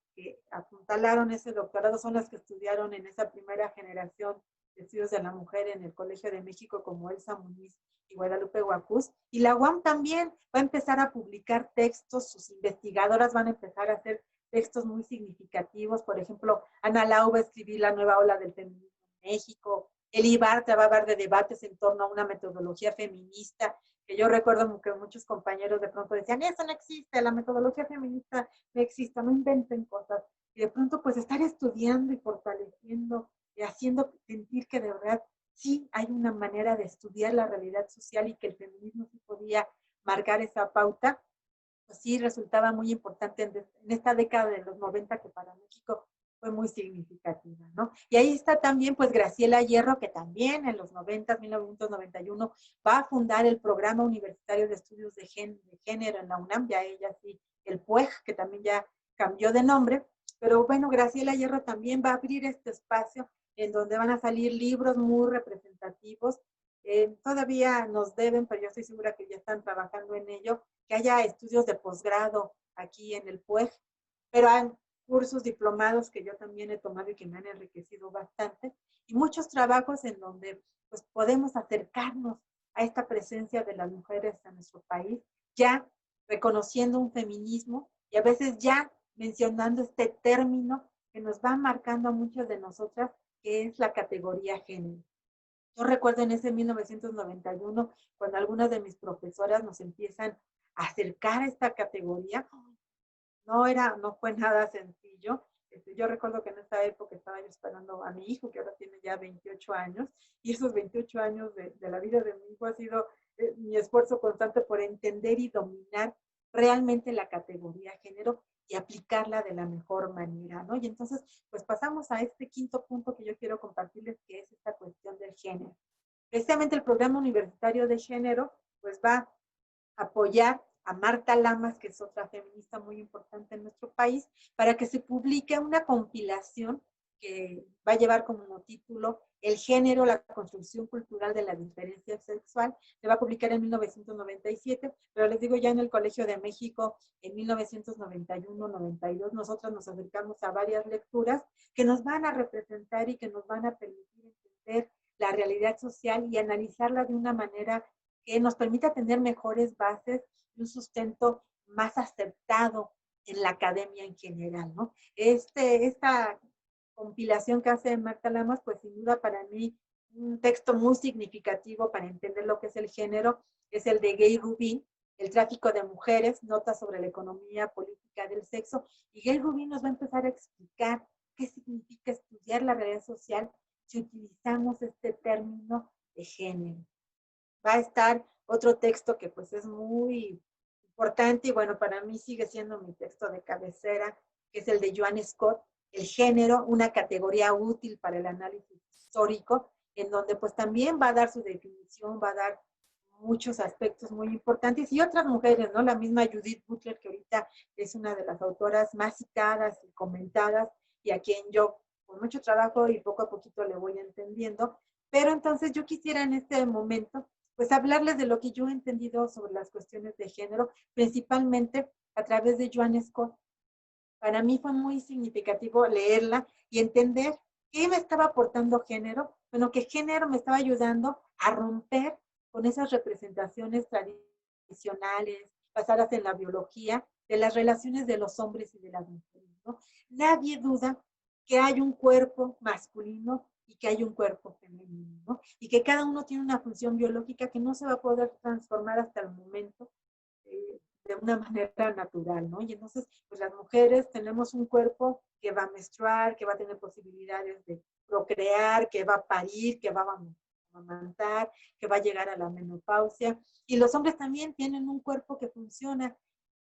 apuntalaron ese doctorado son las que estudiaron en esa primera generación de estudios de la mujer en el Colegio de México, como Elsa Muniz y Guadalupe Guacús. Y la UAM también va a empezar a publicar textos, sus investigadoras van a empezar a hacer textos muy significativos. Por ejemplo, Ana Lau va a escribir La nueva ola del feminismo en México. Eli Bartra va a hablar de debates en torno a una metodología feminista, que yo recuerdo que muchos compañeros de pronto decían, eso no existe, la metodología feminista no existe, no inventen cosas. Y de pronto pues estar estudiando y fortaleciendo y haciendo sentir que de verdad sí hay una manera de estudiar la realidad social y que el feminismo sí podía marcar esa pauta, pues sí resultaba muy importante en esta década de los 90 que para México fue muy significativa, ¿no? Y ahí está también, pues, Graciela Hierro, que también en los 90, 1991, va a fundar el Programa Universitario de Estudios de Género en la UNAM, ya ella sí, el PUEG, que también ya cambió de nombre, pero bueno, Graciela Hierro también va a abrir este espacio en donde van a salir libros muy representativos. Todavía nos deben, pero yo estoy segura que ya están trabajando en ello, que haya estudios de posgrado aquí en el PUEG, pero hay cursos diplomados que yo también he tomado y que me han enriquecido bastante, y muchos trabajos en donde pues podemos acercarnos a esta presencia de las mujeres en nuestro país, ya reconociendo un feminismo y a veces ya mencionando este término que nos va marcando a muchas de nosotras, que es la categoría género. Yo recuerdo en ese 1991, cuando algunas de mis profesoras nos empiezan a acercar a esta categoría, no fue nada sencillo. Yo recuerdo que en esa época estaba yo esperando a mi hijo, que ahora tiene ya 28 años, y esos 28 años de la vida de mi hijo ha sido mi esfuerzo constante por entender y dominar realmente la categoría género y aplicarla de la mejor manera, ¿no? Y entonces, pues pasamos a este quinto punto que yo quiero compartirles, que es esta cuestión del género. Precisamente el programa universitario de género, pues va a apoyar a Marta Lamas, que es otra feminista muy importante en nuestro país, para que se publique una compilación que va a llevar como título El género, la construcción cultural de la diferencia sexual. Se va a publicar en 1997, pero les digo, ya en el Colegio de México, en 1991-92, nosotros nos acercamos a varias lecturas que nos van a representar y que nos van a permitir entender la realidad social y analizarla de una manera que nos permita tener mejores bases y un sustento más aceptado en la academia en general, ¿no? Esta compilación que hace Marta Lamas, pues sin duda para mí un texto muy significativo para entender lo que es el género, es el de Gay Rubin, El tráfico de mujeres, notas sobre la economía política del sexo, y Gay Rubin nos va a empezar a explicar qué significa estudiar la realidad social si utilizamos este término de género. Va a estar otro texto que pues es muy importante y bueno, para mí sigue siendo mi texto de cabecera, que es el de Joan Scott, El género, una categoría útil para el análisis histórico, en donde pues también va a dar su definición, va a dar muchos aspectos muy importantes y otras mujeres, ¿no? La misma Judith Butler, que ahorita es una de las autoras más citadas y comentadas y a quien yo con mucho trabajo y poco a poquito le voy entendiendo, pero entonces yo quisiera en este momento pues hablarles de lo que yo he entendido sobre las cuestiones de género, principalmente a través de Joan Scott. Para mí fue muy significativo leerla y entender qué me estaba aportando género, bueno, que género me estaba ayudando a romper con esas representaciones tradicionales basadas en la biología de las relaciones de los hombres y de las mujeres, ¿no? Nadie duda que hay un cuerpo masculino y que hay un cuerpo femenino, ¿no? Y que cada uno tiene una función biológica que no se va a poder transformar hasta el momento de una manera natural, ¿no? Y entonces, pues las mujeres tenemos un cuerpo que va a menstruar, que va a tener posibilidades de procrear, que va a parir, que va a amamantar, que va a llegar a la menopausia. Y los hombres también tienen un cuerpo que funciona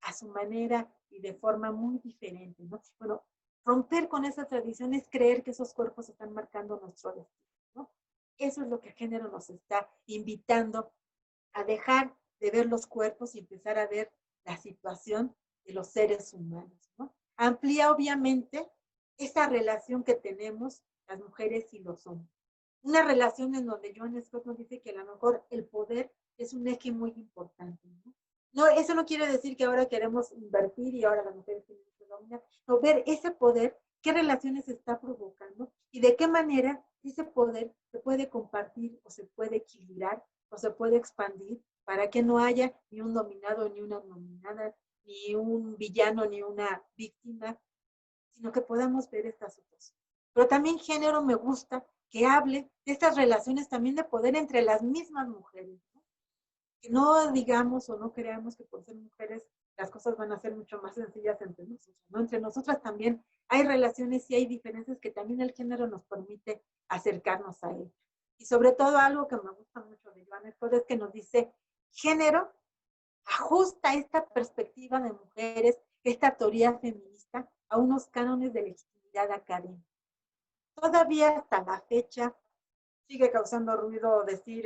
a su manera y de forma muy diferente, ¿no? Bueno, romper con esa tradición es creer que esos cuerpos están marcando nuestro destino, ¿no? Eso es lo que el género nos está invitando a dejar de ver los cuerpos y empezar a ver la situación de los seres humanos, ¿no? Amplía obviamente esa relación que tenemos las mujeres y los hombres. Una relación en donde Joan Scott nos dice que a lo mejor el poder es un eje muy importante, ¿no? No, eso no quiere decir que ahora queremos invertir y ahora las mujeres tienen que dominar. No, ver ese poder, qué relaciones está provocando y de qué manera ese poder se puede compartir o se puede equilibrar o se puede expandir para que no haya ni un dominado ni una dominada, ni un villano ni una víctima, sino que podamos ver esta situación. Pero también género me gusta que hable de estas relaciones también de poder entre las mismas mujeres, ¿no? Que no digamos o no creamos que por ser mujeres las cosas van a ser mucho más sencillas entre nosotros, ¿no? Entre nosotras también hay relaciones y hay diferencias que también el género nos permite acercarnos a él. Y sobre todo algo que me gusta mucho de Joan Scott es que nos dice, género ajusta esta perspectiva de mujeres, esta teoría feminista, a unos cánones de legitimidad académica. Todavía hasta la fecha sigue causando ruido decir,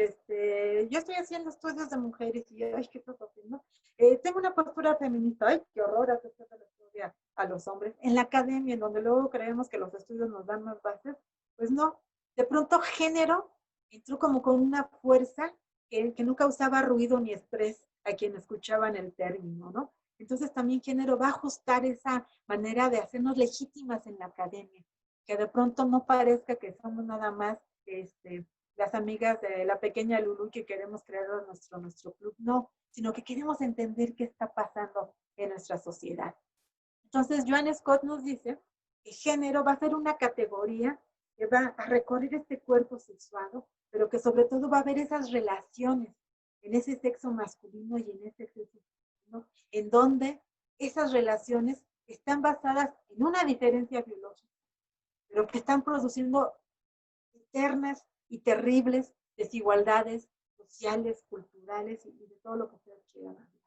yo estoy haciendo estudios de mujeres y, ay, ¿qué estás haciendo? Tengo una postura feminista, ay, qué horror hacer la historia a los hombres. En la academia, en donde luego creemos que los estudios nos dan más bases, pues no. De pronto género entró como con una fuerza que no causaba ruido ni estrés a quien escuchaban el término, ¿no? Entonces también género va a ajustar esa manera de hacernos legítimas en la academia, que de pronto no parezca que somos nada más las amigas de la pequeña Lulu que queremos crear nuestro club, no, sino que queremos entender qué está pasando en nuestra sociedad. Entonces, Joan Scott nos dice que género va a ser una categoría que va a recorrer este cuerpo sexuado, pero que sobre todo va a ver esas relaciones en ese sexo masculino y en ese sexo femenino, en donde esas relaciones están basadas en una diferencia biológica, pero que están produciendo eternas y terribles desigualdades sociales, culturales y de todo lo que ustedes quieran hablar.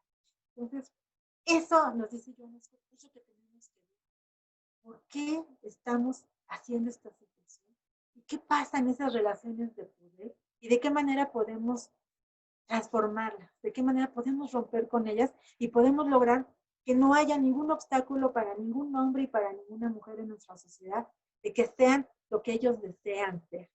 Entonces, eso nos dice Joan Scott, eso que tenemos que ver. ¿Por qué estamos haciendo esta situación? ¿Y qué pasa en esas relaciones de poder? ¿Y de qué manera podemos transformarlas? ¿De qué manera podemos romper con ellas? Y podemos lograr que no haya ningún obstáculo para ningún hombre y para ninguna mujer en nuestra sociedad de que sean lo que ellos desean ser.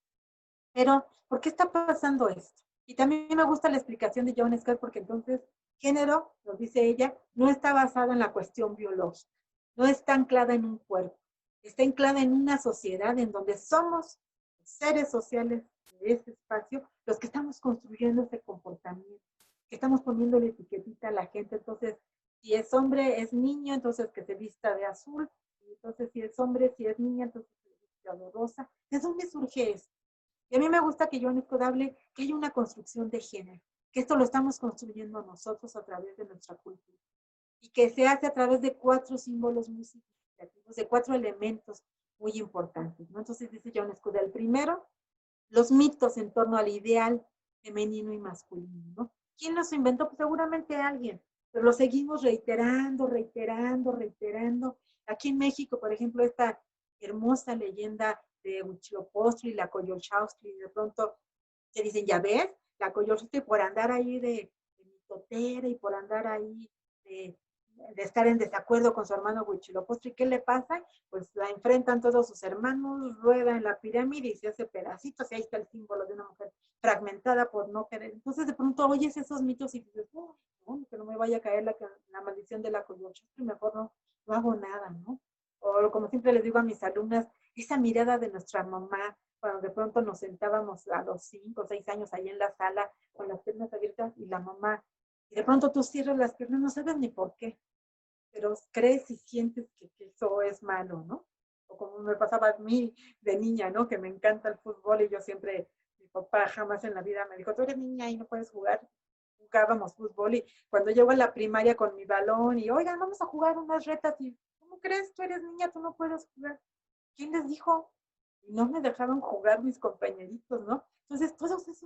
Pero, ¿por qué está pasando esto? Y también me gusta la explicación de Joan Scott, porque entonces género, nos dice ella, no está basado en la cuestión biológica, no está anclada en un cuerpo, está anclada en una sociedad en donde somos seres sociales de ese espacio los que estamos construyendo ese comportamiento, que estamos poniendo la etiquetita a la gente. Entonces, si es hombre, es niño, entonces que se vista de azul, y entonces si es hombre, si es niña, entonces que se vista de rosa. ¿De dónde surge esto? Y a mí me gusta que Joan Scott hable que hay una construcción de género, que esto lo estamos construyendo nosotros a través de nuestra cultura y que se hace a través de 4 símbolos muy significativos, de 4 elementos muy importantes, ¿no? Entonces dice Joan Scott, el primero, los mitos en torno al ideal femenino y masculino, ¿no? ¿Quién los inventó? Pues seguramente alguien, pero lo seguimos reiterando, reiterando, reiterando. Aquí en México, por ejemplo, esta hermosa leyenda de Huitzilopochtli y la Coyolxauhqui, de pronto te dicen, ya ves, la Coyolxauhqui por andar ahí de mitotera y por andar ahí de estar en desacuerdo con su hermano Huitzilopochtli, ¿qué le pasa? Pues la enfrentan todos sus hermanos, rueda en la pirámide y se hace pedacitos, y ahí está el símbolo de una mujer fragmentada por no querer. Entonces de pronto oyes esos mitos y dices, oh, no, que no me vaya a caer la maldición de la Coyolxauhqui, mejor no hago nada, ¿no? O como siempre les digo a mis alumnas, esa mirada de nuestra mamá, cuando de pronto nos sentábamos a los 5 o 6 años ahí en la sala con las piernas abiertas y la mamá, y de pronto tú cierras las piernas, no sabes ni por qué, pero crees y sientes que eso es malo, ¿no? O como me pasaba a mí de niña, ¿no? Que me encanta el fútbol y yo siempre, mi papá jamás en la vida me dijo, tú eres niña y no puedes jugar. Jugábamos fútbol y cuando llego a la primaria con mi balón y, oigan, vamos a jugar unas retas y, ¿cómo crees? Tú eres niña, tú no puedes jugar. ¿Quién les dijo? Y no me dejaron jugar mis compañeritos, ¿no? Entonces, todos esos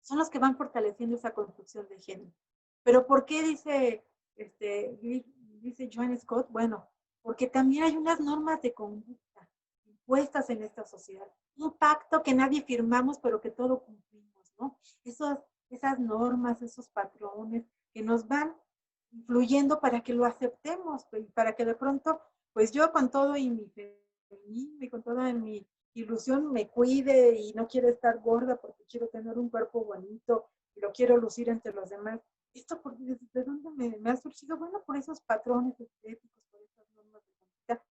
son los que van fortaleciendo esa construcción de género. Pero ¿por qué dice Joan Scott? Bueno, porque también hay unas normas de conducta impuestas en esta sociedad. Un pacto que nadie firmamos, pero que todo cumplimos, ¿no? Esas normas, esos patrones que nos van influyendo para que lo aceptemos, y para que de pronto, pues yo con todo y mi feminismo y con toda mi ilusión me cuide y no quiero estar gorda porque quiero tener un cuerpo bonito y lo quiero lucir entre los demás. ¿Esto de dónde me ha surgido? Bueno, por esos patrones estéticos, por esas normas de conducta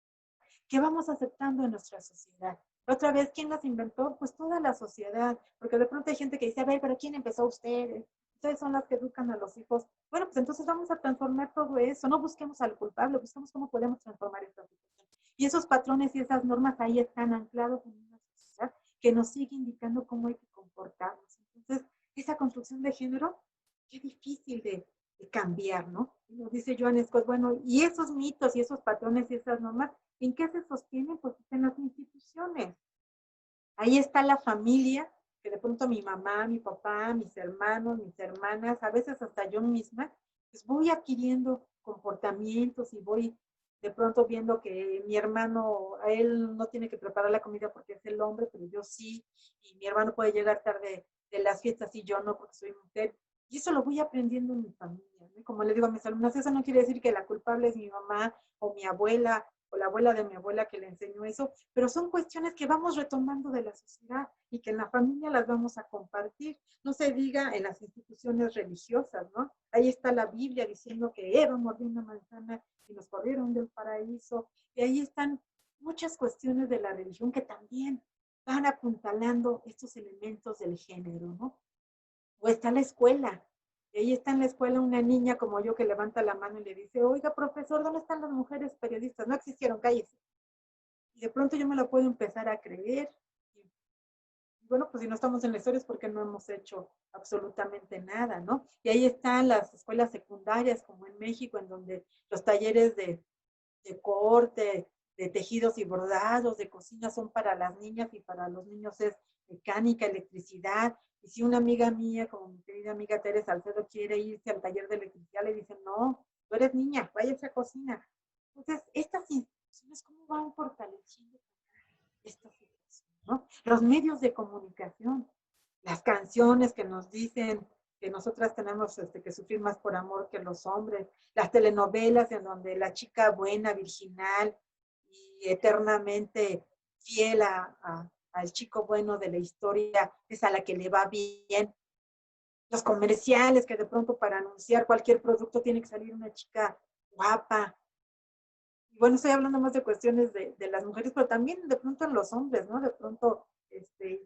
que vamos aceptando en nuestra sociedad. Otra vez, ¿quién las inventó? Pues toda la sociedad, porque de pronto hay gente que dice, a ver, pero ¿quién empezó? Ustedes. Ustedes son las que educan a los hijos. Bueno, pues entonces vamos a transformar todo eso. No busquemos al culpable, busquemos cómo podemos transformar esta situación. Y esos patrones y esas normas ahí están anclados en una sociedad que nos sigue indicando cómo hay que comportarnos. Entonces, esa construcción de género, qué difícil de cambiar, ¿no? Y nos dice Joan Scott, bueno, y esos mitos y esos patrones y esas normas, ¿en qué se sostienen? Pues en las instituciones. Ahí está la familia, que de pronto mi mamá, mi papá, mis hermanos, mis hermanas, a veces hasta yo misma, pues voy adquiriendo comportamientos y voy de pronto viendo que mi hermano, a él no tiene que preparar la comida porque es el hombre, pero yo sí, y mi hermano puede llegar tarde de las fiestas y yo no porque soy mujer. Y eso lo voy aprendiendo en mi familia, ¿no? Como le digo a mis alumnas, eso no quiere decir que la culpable es mi mamá o mi abuela o la abuela de mi abuela que le enseñó eso, pero son cuestiones que vamos retomando de la sociedad y que en la familia las vamos a compartir. No se diga en las instituciones religiosas, ¿no? Ahí está la Biblia diciendo que Eva mordió una manzana y nos corrieron del paraíso. Y ahí están muchas cuestiones de la religión que también van apuntalando estos elementos del género, ¿no? O está la escuela. Y ahí está en la escuela una niña como yo que levanta la mano y le dice, oiga, profesor, ¿dónde están las mujeres periodistas? No existieron, cállese. Y de pronto yo me lo puedo empezar a creer. Y bueno, pues si no estamos en la historia es porque no hemos hecho absolutamente nada, ¿no? Y ahí están las escuelas secundarias, como en México, en donde los talleres de corte, de tejidos y bordados, de cocina son para las niñas y para los niños es mecánica, electricidad. Y si una amiga mía, como mi querida amiga Teresa Salcedo, quiere irse al taller de electricidad, le dicen, no, tú eres niña, váyase a cocina. Entonces, estas instituciones, ¿cómo van fortaleciendo esta situación, ¿no? Los medios de comunicación, las canciones que nos dicen que nosotras tenemos que sufrir más por amor que los hombres, las telenovelas en donde la chica buena, virginal eternamente fiel al chico bueno de la historia, es a la que le va bien. Los comerciales, que de pronto para anunciar cualquier producto tiene que salir una chica guapa. Y bueno, estoy hablando más de cuestiones de las mujeres, pero también de pronto en los hombres, ¿no? De pronto,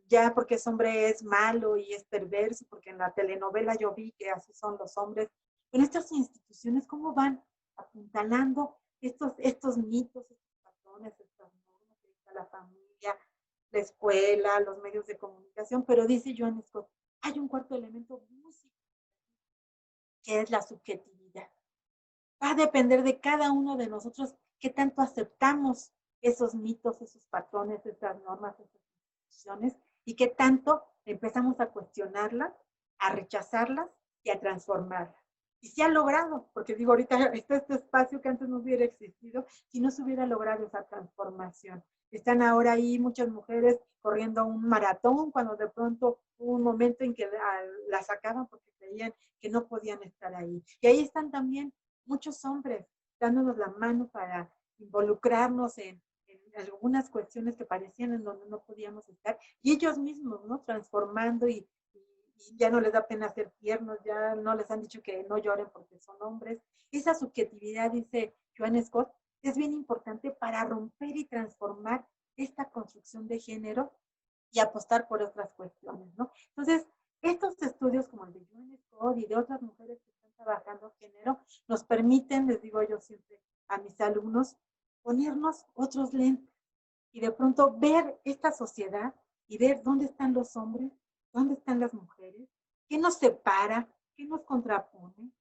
ya porque es hombre es malo y es perverso, porque en la telenovela yo vi que así son los hombres. En estas instituciones, ¿cómo van apuntalando estos mitos, estos patrones, estas normas? La familia, la escuela, los medios de comunicación, pero dice Joan Scott, hay un cuarto elemento música, que es la subjetividad. Va a depender de cada uno de nosotros qué tanto aceptamos esos mitos, esos patrones, esas normas, esas instituciones, y qué tanto empezamos a cuestionarlas, a rechazarlas y a transformarlas. Y se ha logrado, porque digo, ahorita está este espacio que antes no hubiera existido si no se hubiera logrado esa transformación. Están ahora ahí muchas mujeres corriendo un maratón cuando de pronto hubo un momento en que la sacaban porque creían que no podían estar ahí. Y ahí están también muchos hombres dándonos la mano para involucrarnos en algunas cuestiones que parecían en donde no podíamos estar, y ellos mismos, ¿no? Transformando y ya no les da pena ser tiernos, ya no les han dicho que no lloren porque son hombres. Esa subjetividad, dice Joan Scott, es bien importante para romper y transformar esta construcción de género y apostar por otras cuestiones, ¿no? Entonces, estos estudios como el de Joan Scott y de otras mujeres que están trabajando género, nos permiten, les digo yo siempre a mis alumnos, ponernos otros lentes y de pronto ver esta sociedad y ver dónde están los hombres, dónde están las mujeres, qué nos separa, qué nos contrapone,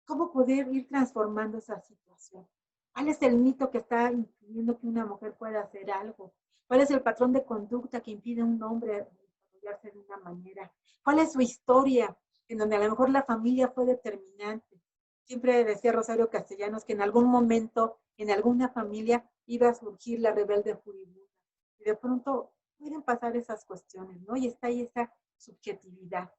cómo poder ir transformando esa situación. ¿Cuál es el mito que está impidiendo que una mujer pueda hacer algo? ¿Cuál es el patrón de conducta que impide a un hombre desarrollarse de una manera? ¿Cuál es su historia en donde a lo mejor la familia fue determinante? Siempre decía Rosario Castellanos que en algún momento, en alguna familia, iba a surgir la rebelde furibunda. Y de pronto pueden pasar esas cuestiones, ¿no? Y está ahí esa subjetividad.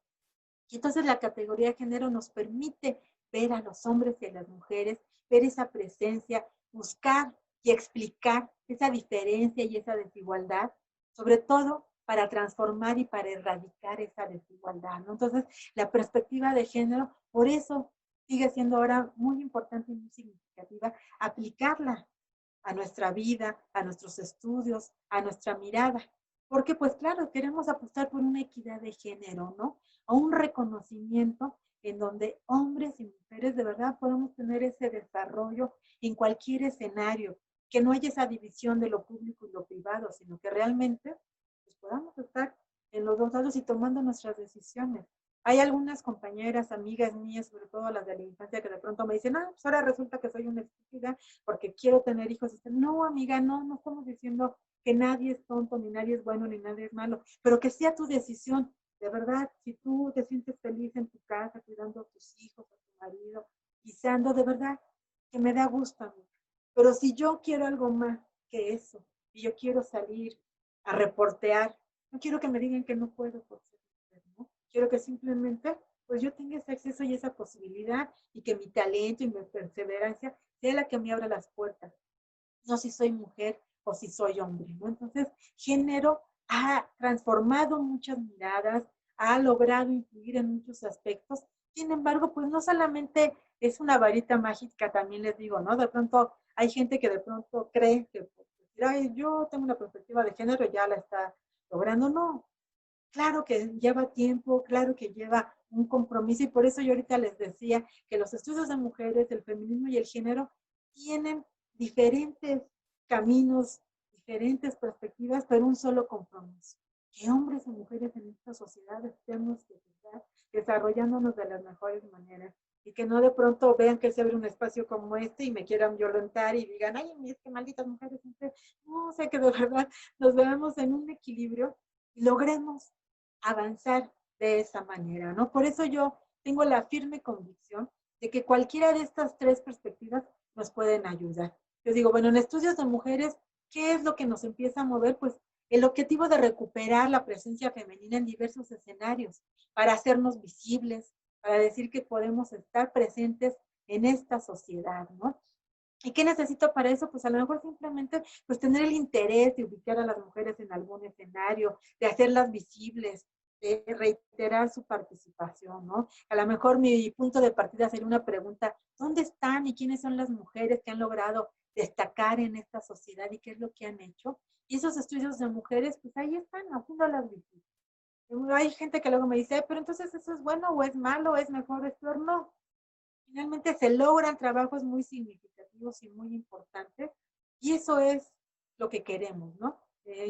Y entonces la categoría de género nos permite ver a los hombres y a las mujeres, ver esa presencia, buscar y explicar esa diferencia y esa desigualdad, sobre todo para transformar y para erradicar esa desigualdad, ¿no? Entonces, la perspectiva de género, por eso sigue siendo ahora muy importante y muy significativa aplicarla a nuestra vida, a nuestros estudios, a nuestra mirada. Porque pues claro, queremos apostar por una equidad de género, ¿no? A un reconocimiento en donde hombres y mujeres de verdad podemos tener ese desarrollo en cualquier escenario, que no haya esa división de lo público y lo privado, sino que realmente pues, podamos estar en los dos lados y tomando nuestras decisiones. Hay algunas compañeras, amigas mías, sobre todo las de la infancia, que de pronto me dicen, ah, pues ahora resulta que soy una estúpida porque quiero tener hijos. Y dicen, no, amiga, no estamos diciendo que nadie es tonto, ni nadie es bueno, ni nadie es malo, pero que sea tu decisión. De verdad, si tú te sientes feliz en tu casa, cuidando a tus hijos, a tu marido, guisando, de verdad, que me da gusto, amiga. Pero si yo quiero algo más que eso, y yo quiero salir a reportear, no quiero que me digan que no puedo por ser mujer, ¿no? Quiero que simplemente, pues yo tenga ese acceso y esa posibilidad, y que mi talento y mi perseverancia sea la que me abra las puertas. No si soy mujer o si soy hombre, ¿no? Entonces, género ha transformado muchas miradas, ha logrado influir en muchos aspectos. Sin embargo, pues no solamente es una varita mágica, también les digo, ¿no? De pronto hay gente que de pronto cree que pues, ay, yo tengo una perspectiva de género y ya la está logrando. No, claro que lleva tiempo, claro que lleva un compromiso, y por eso yo ahorita les decía que los estudios de mujeres, el feminismo y el género tienen diferentes caminos, diferentes perspectivas, pero un solo compromiso. Que hombres y mujeres en esta sociedad estemos desarrollándonos de las mejores maneras, y que no de pronto vean que se abre un espacio como este y me quieran violentar y digan, ay, es que malditas mujeres. No, o sea, que de verdad nos veamos en un equilibrio y logremos avanzar de esa manera, ¿no? Por eso yo tengo la firme convicción de que cualquiera de estas tres perspectivas nos pueden ayudar. Yo digo, bueno, en estudios de mujeres, ¿qué es lo que nos empieza a mover? Pues el objetivo de recuperar la presencia femenina en diversos escenarios, para hacernos visibles, para decir que podemos estar presentes en esta sociedad, ¿no? ¿Y qué necesito para eso? Pues a lo mejor simplemente pues tener el interés de ubicar a las mujeres en algún escenario, de hacerlas visibles, de reiterar su participación, ¿no? A lo mejor mi punto de partida sería una pregunta, ¿dónde están y quiénes son las mujeres que han logrado destacar en esta sociedad y qué es lo que han hecho? Y esos estudios de mujeres, pues ahí están, haciéndolas visibles. Hay gente que luego me dice, pero entonces eso es bueno o es malo, es mejor, es peor. No, finalmente se logran trabajos muy significativos y muy importantes y eso es lo que queremos, ¿no?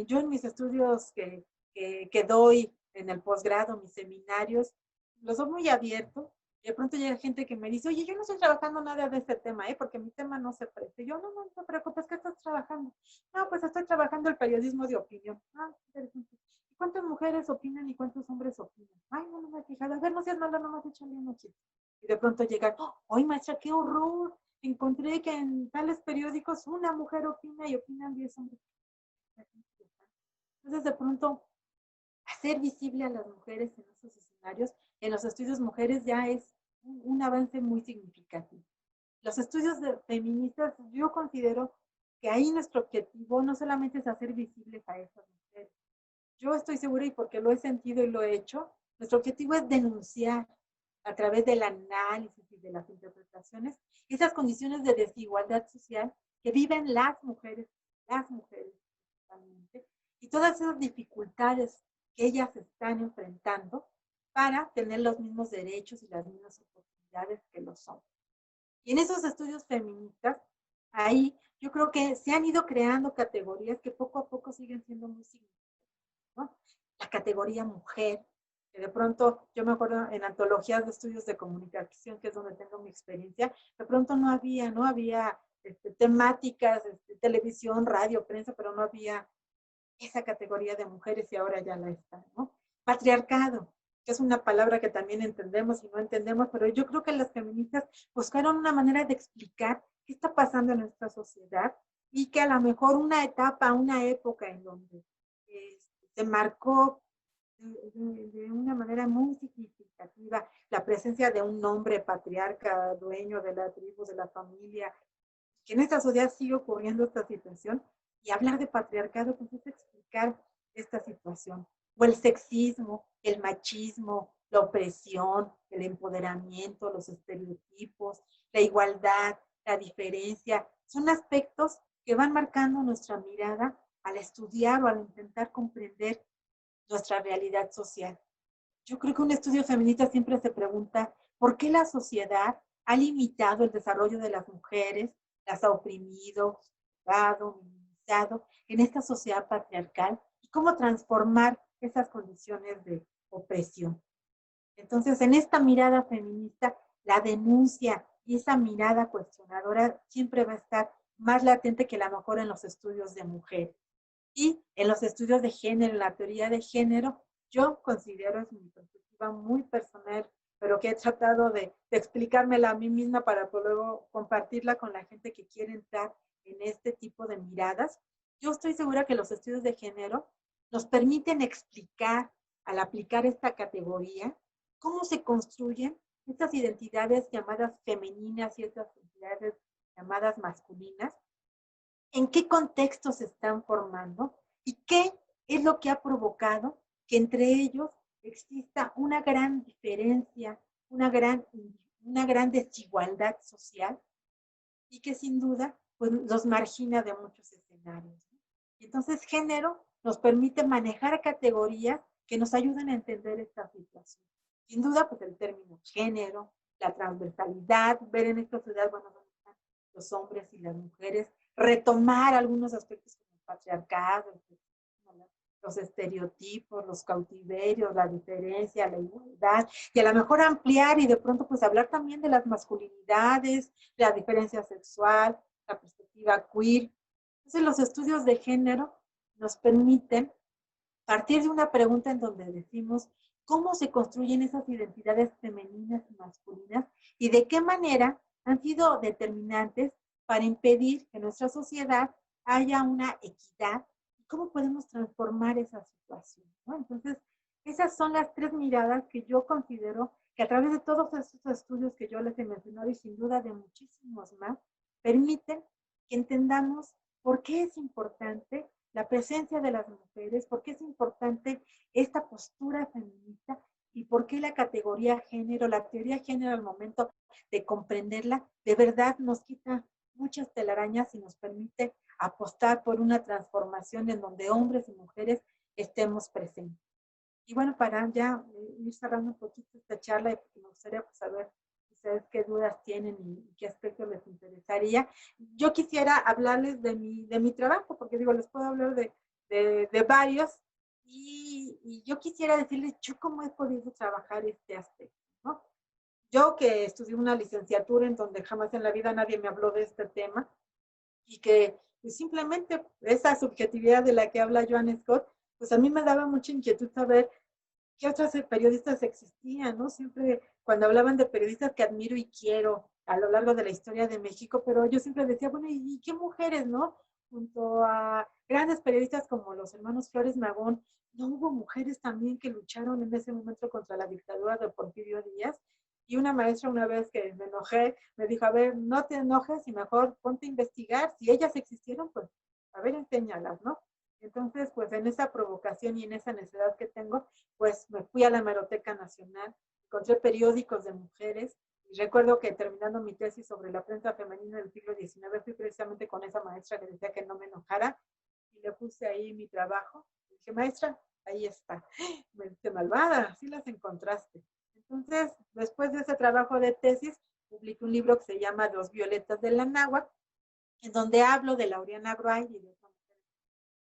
Yo en mis estudios que doy en el posgrado, mis seminarios, los doy muy abiertos. De pronto llega gente que me dice, oye, yo no estoy trabajando nada de este tema, porque mi tema no se presta. Yo, no, no te preocupes, ¿qué estás trabajando? No, pues estoy trabajando el periodismo de opinión. Ah, interesante. ¿Y cuántas mujeres opinan y cuántos hombres opinan? Ay, no, no me he fijado. A ver, no seas mala, no me has hecho bien un chiste. Y de pronto llegan, ¡ay, maestra, qué horror! Encontré que en tales periódicos una mujer opina y opinan 10 hombres. Entonces, de pronto, hacer visible a las mujeres en esos escenarios, en los estudios mujeres ya es un avance muy significativo. Los estudios feministas, yo considero que ahí nuestro objetivo no solamente es hacer visibles a esas mujeres. Yo estoy segura y porque lo he sentido y lo he hecho, nuestro objetivo es denunciar a través del análisis y de las interpretaciones esas condiciones de desigualdad social que viven las mujeres principalmente, y todas esas dificultades que ellas están enfrentando para tener los mismos derechos y las mismas oportunidades que los hombres. Y en esos estudios feministas, ahí yo creo que se han ido creando categorías que poco a poco siguen siendo muy significativas, ¿no? La categoría mujer, que de pronto, yo me acuerdo en antologías de estudios de comunicación, que es donde tengo mi experiencia, de pronto no había temáticas, televisión, radio, prensa, pero no había esa categoría de mujeres y ahora ya la está, ¿no? Patriarcado, que es una palabra que también entendemos y no entendemos, pero yo creo que las feministas buscaron una manera de explicar qué está pasando en nuestra sociedad y que a lo mejor una etapa, una época en donde se marcó de una manera muy significativa la presencia de un hombre patriarca, dueño de la tribu, de la familia, que en esta sociedad sigue ocurriendo esta situación, y hablar de patriarcado pues es explicar esta situación. O el sexismo, el machismo, la opresión, el empoderamiento, los estereotipos, la igualdad, la diferencia, son aspectos que van marcando nuestra mirada al estudiar o al intentar comprender nuestra realidad social. Yo creo que un estudio feminista siempre se pregunta por qué la sociedad ha limitado el desarrollo de las mujeres, las ha oprimido, juzgado, minimizado en esta sociedad patriarcal y cómo transformar esas condiciones de opresión. Entonces, en esta mirada feminista, la denuncia y esa mirada cuestionadora siempre va a estar más latente que a lo mejor en los estudios de mujeres. Y en los estudios de género, en la teoría de género, yo considero, es mi perspectiva muy personal, pero que he tratado de explicármela a mí misma para luego compartirla con la gente que quiere entrar en este tipo de miradas. Yo estoy segura que los estudios de género nos permiten explicar, al aplicar esta categoría, cómo se construyen estas identidades llamadas femeninas y estas identidades llamadas masculinas, en qué contexto se están formando y qué es lo que ha provocado que entre ellos exista una gran diferencia, una gran desigualdad social y que sin duda pues, los margina de muchos escenarios. Y entonces género nos permite manejar categorías que nos ayudan a entender esta situación. Sin duda, pues el término género, la transversalidad, ver en esta sociedad, bueno, los hombres y las mujeres, retomar algunos aspectos como el patriarcado, los estereotipos, los cautiverios, la diferencia, la igualdad, y a lo mejor ampliar y de pronto pues hablar también de las masculinidades, la diferencia sexual, la perspectiva queer. Entonces los estudios de género nos permiten partir de una pregunta en donde decimos cómo se construyen esas identidades femeninas y masculinas y de qué manera han sido determinantes para impedir que en nuestra sociedad haya una equidad y cómo podemos transformar esa situación, ¿no? Entonces, esas son las tres miradas que yo considero que a través de todos estos estudios que yo les he mencionado y sin duda de muchísimos más, permiten que entendamos por qué es importante la presencia de las mujeres, por qué es importante esta postura feminista y por qué la categoría género, la teoría género al momento de comprenderla, de verdad nos quita muchas telarañas y nos permite apostar por una transformación en donde hombres y mujeres estemos presentes. Y bueno, para ya ir cerrando un poquito esta charla, porque me gustaría pues, saber ustedes qué dudas tienen y qué aspectos les interesaría. Yo quisiera hablarles de mi trabajo, porque digo, les puedo hablar de varios, y yo quisiera decirles yo cómo he podido trabajar este aspecto, ¿no? Yo que estudié una licenciatura en donde jamás en la vida nadie me habló de este tema, y que pues, simplemente esa subjetividad de la que habla Joan Scott, pues a mí me daba mucha inquietud saber qué otros periodistas existían, ¿no? Siempre cuando hablaban de periodistas que admiro y quiero a lo largo de la historia de México, pero yo siempre decía, bueno, ¿y qué mujeres, no? Junto a grandes periodistas como los hermanos Flores Magón, ¿no hubo mujeres también que lucharon en ese momento contra la dictadura de Porfirio Díaz? Y una maestra una vez que me enojé, me dijo, a ver, no te enojes y mejor ponte a investigar. Si ellas existieron, pues, a ver, enséñalas, ¿no? Entonces, pues en esa provocación y en esa necesidad que tengo, pues me fui a la Hemeroteca Nacional, encontré periódicos de mujeres, y recuerdo que terminando mi tesis sobre la prensa femenina del siglo XIX, fui precisamente con esa maestra que decía que no me enojara, y le puse ahí mi trabajo, y dije, maestra, ahí está. Me dice, malvada, sí las encontraste. Entonces, después de ese trabajo de tesis, publiqué un libro que se llama Dos Violetas de la Náhuac, en donde hablo de Laureana Bray y de otra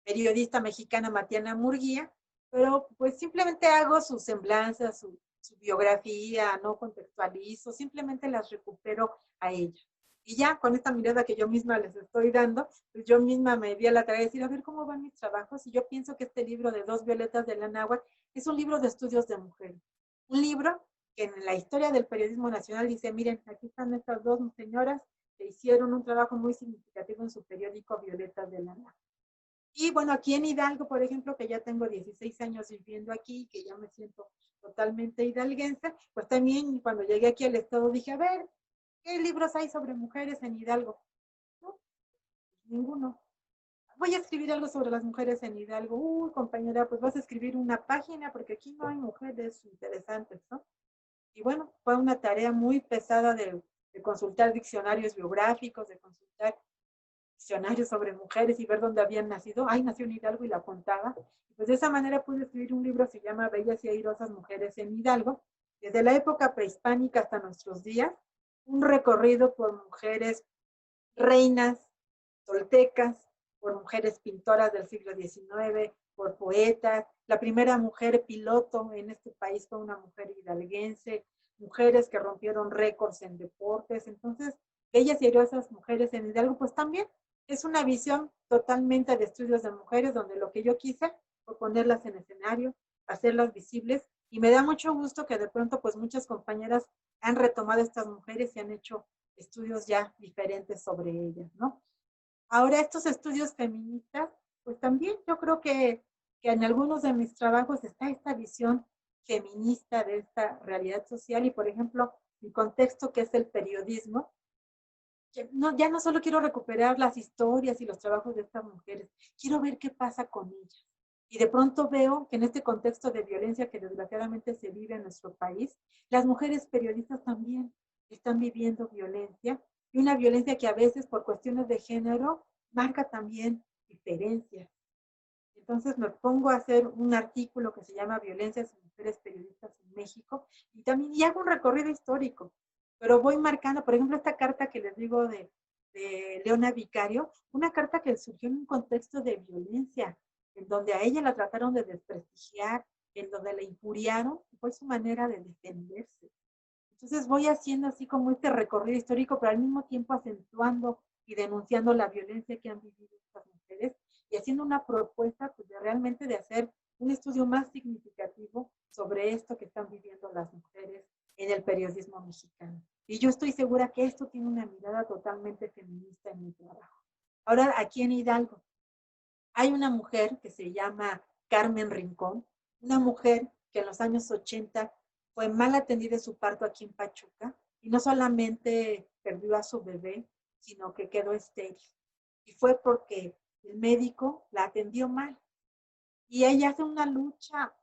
periodista mexicana, Matiana Murguía, pero pues simplemente hago sus semblanzas, su biografía, no contextualizo, simplemente las recupero a ella. Y ya con esta mirada que yo misma les estoy dando, pues yo misma me di a la tarea de decir, a ver cómo van mis trabajos, y yo pienso que este libro de Dos Violetas de la Náhuac es un libro de estudios de mujeres. Un libro que en la historia del periodismo nacional dice, miren, aquí están estas dos señoras que hicieron un trabajo muy significativo en su periódico Violetas de la Náhuac. Y bueno, aquí en Hidalgo, por ejemplo, que ya tengo 16 años viviendo aquí, que ya me siento totalmente hidalguense, pues también cuando llegué aquí al estado dije, a ver, ¿qué libros hay sobre mujeres en Hidalgo? No, ninguno. Voy a escribir algo sobre las mujeres en Hidalgo. Uy, compañera, pues vas a escribir una página porque aquí no hay mujeres interesantes, ¿no? Y bueno, fue una tarea muy pesada de consultar diccionarios biográficos, de consultar diccionarios sobre mujeres y ver dónde habían nacido. Ay, nació en Hidalgo y la contaba. Pues de esa manera pude escribir un libro que se llama Bellas y airosas mujeres en Hidalgo, desde la época prehispánica hasta nuestros días, un recorrido por mujeres reinas, toltecas, por mujeres pintoras del siglo XIX, por poetas. La primera mujer piloto en este país fue una mujer hidalguense, mujeres que rompieron récords en deportes. Entonces, Bellas y airosas mujeres en Hidalgo, pues también es una visión totalmente de estudios de mujeres, donde lo que yo quise fue ponerlas en escenario, hacerlas visibles, y me da mucho gusto que de pronto pues muchas compañeras han retomado estas mujeres y han hecho estudios ya diferentes sobre ellas, ¿no? Ahora estos estudios feministas, pues también yo creo que en algunos de mis trabajos está esta visión feminista de esta realidad social, y por ejemplo, mi contexto que es el periodismo, no, ya no solo quiero recuperar las historias y los trabajos de estas mujeres, quiero ver qué pasa con ellas. Y de pronto veo que en este contexto de violencia que desgraciadamente se vive en nuestro país, las mujeres periodistas también están viviendo violencia, y una violencia que a veces por cuestiones de género marca también diferencias. Entonces me pongo a hacer un artículo que se llama Violencias en Mujeres Periodistas en México, y también y hago un recorrido histórico, pero voy marcando, por ejemplo, esta carta que les digo de Leona Vicario, una carta que surgió en un contexto de violencia, en donde a ella la trataron de desprestigiar, en donde la injuriaron, fue su manera de defenderse. Entonces voy haciendo así como este recorrido histórico, pero al mismo tiempo acentuando y denunciando la violencia que han vivido estas mujeres, y haciendo una propuesta pues, de realmente de hacer un estudio más significativo sobre esto que están viviendo las mujeres en el periodismo mexicano. Y yo estoy segura que esto tiene una mirada totalmente feminista en mi trabajo. Ahora, aquí en Hidalgo, hay una mujer que se llama Carmen Rincón, una mujer que en los años 80 fue mal atendida en su parto aquí en Pachuca, y no solamente perdió a su bebé, sino que quedó estéril. Y fue porque el médico la atendió mal. Y ella hace una lucha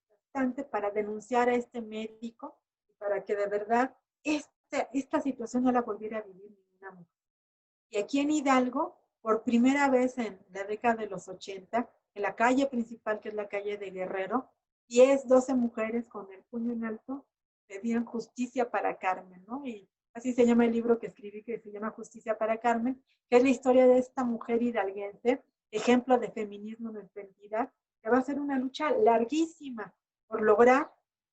constante para denunciar a este médico y para que de verdad esta situación no la volviera a vivir ninguna mujer. Y aquí en Hidalgo, por primera vez en la década de los 80, en la calle principal, que es la calle de Guerrero, 12 mujeres con el puño en alto pedían justicia para Carmen, ¿no? Y así se llama el libro que escribí, que se llama Justicia para Carmen, que es la historia de esta mujer hidalguense, ejemplo de feminismo en nuestra entidad, que va a ser una lucha larguísima por lograr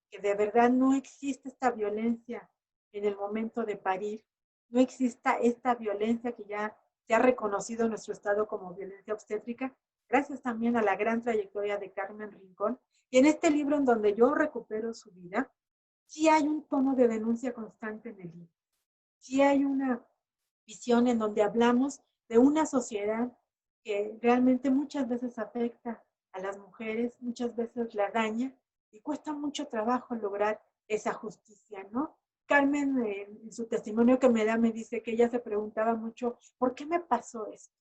que de verdad no existe esta violencia en el momento de parir, no exista esta violencia que ya se ha reconocido en nuestro estado como violencia obstétrica, gracias también a la gran trayectoria de Carmen Rincón. Y en este libro, en donde yo recupero su vida, sí hay un tono de denuncia constante en el libro. Sí hay una visión en donde hablamos de una sociedad que realmente muchas veces afecta a las mujeres, muchas veces la daña y cuesta mucho trabajo lograr esa justicia, ¿no? Carmen, en su testimonio que me da, me dice que ella se preguntaba mucho, ¿por qué me pasó esto?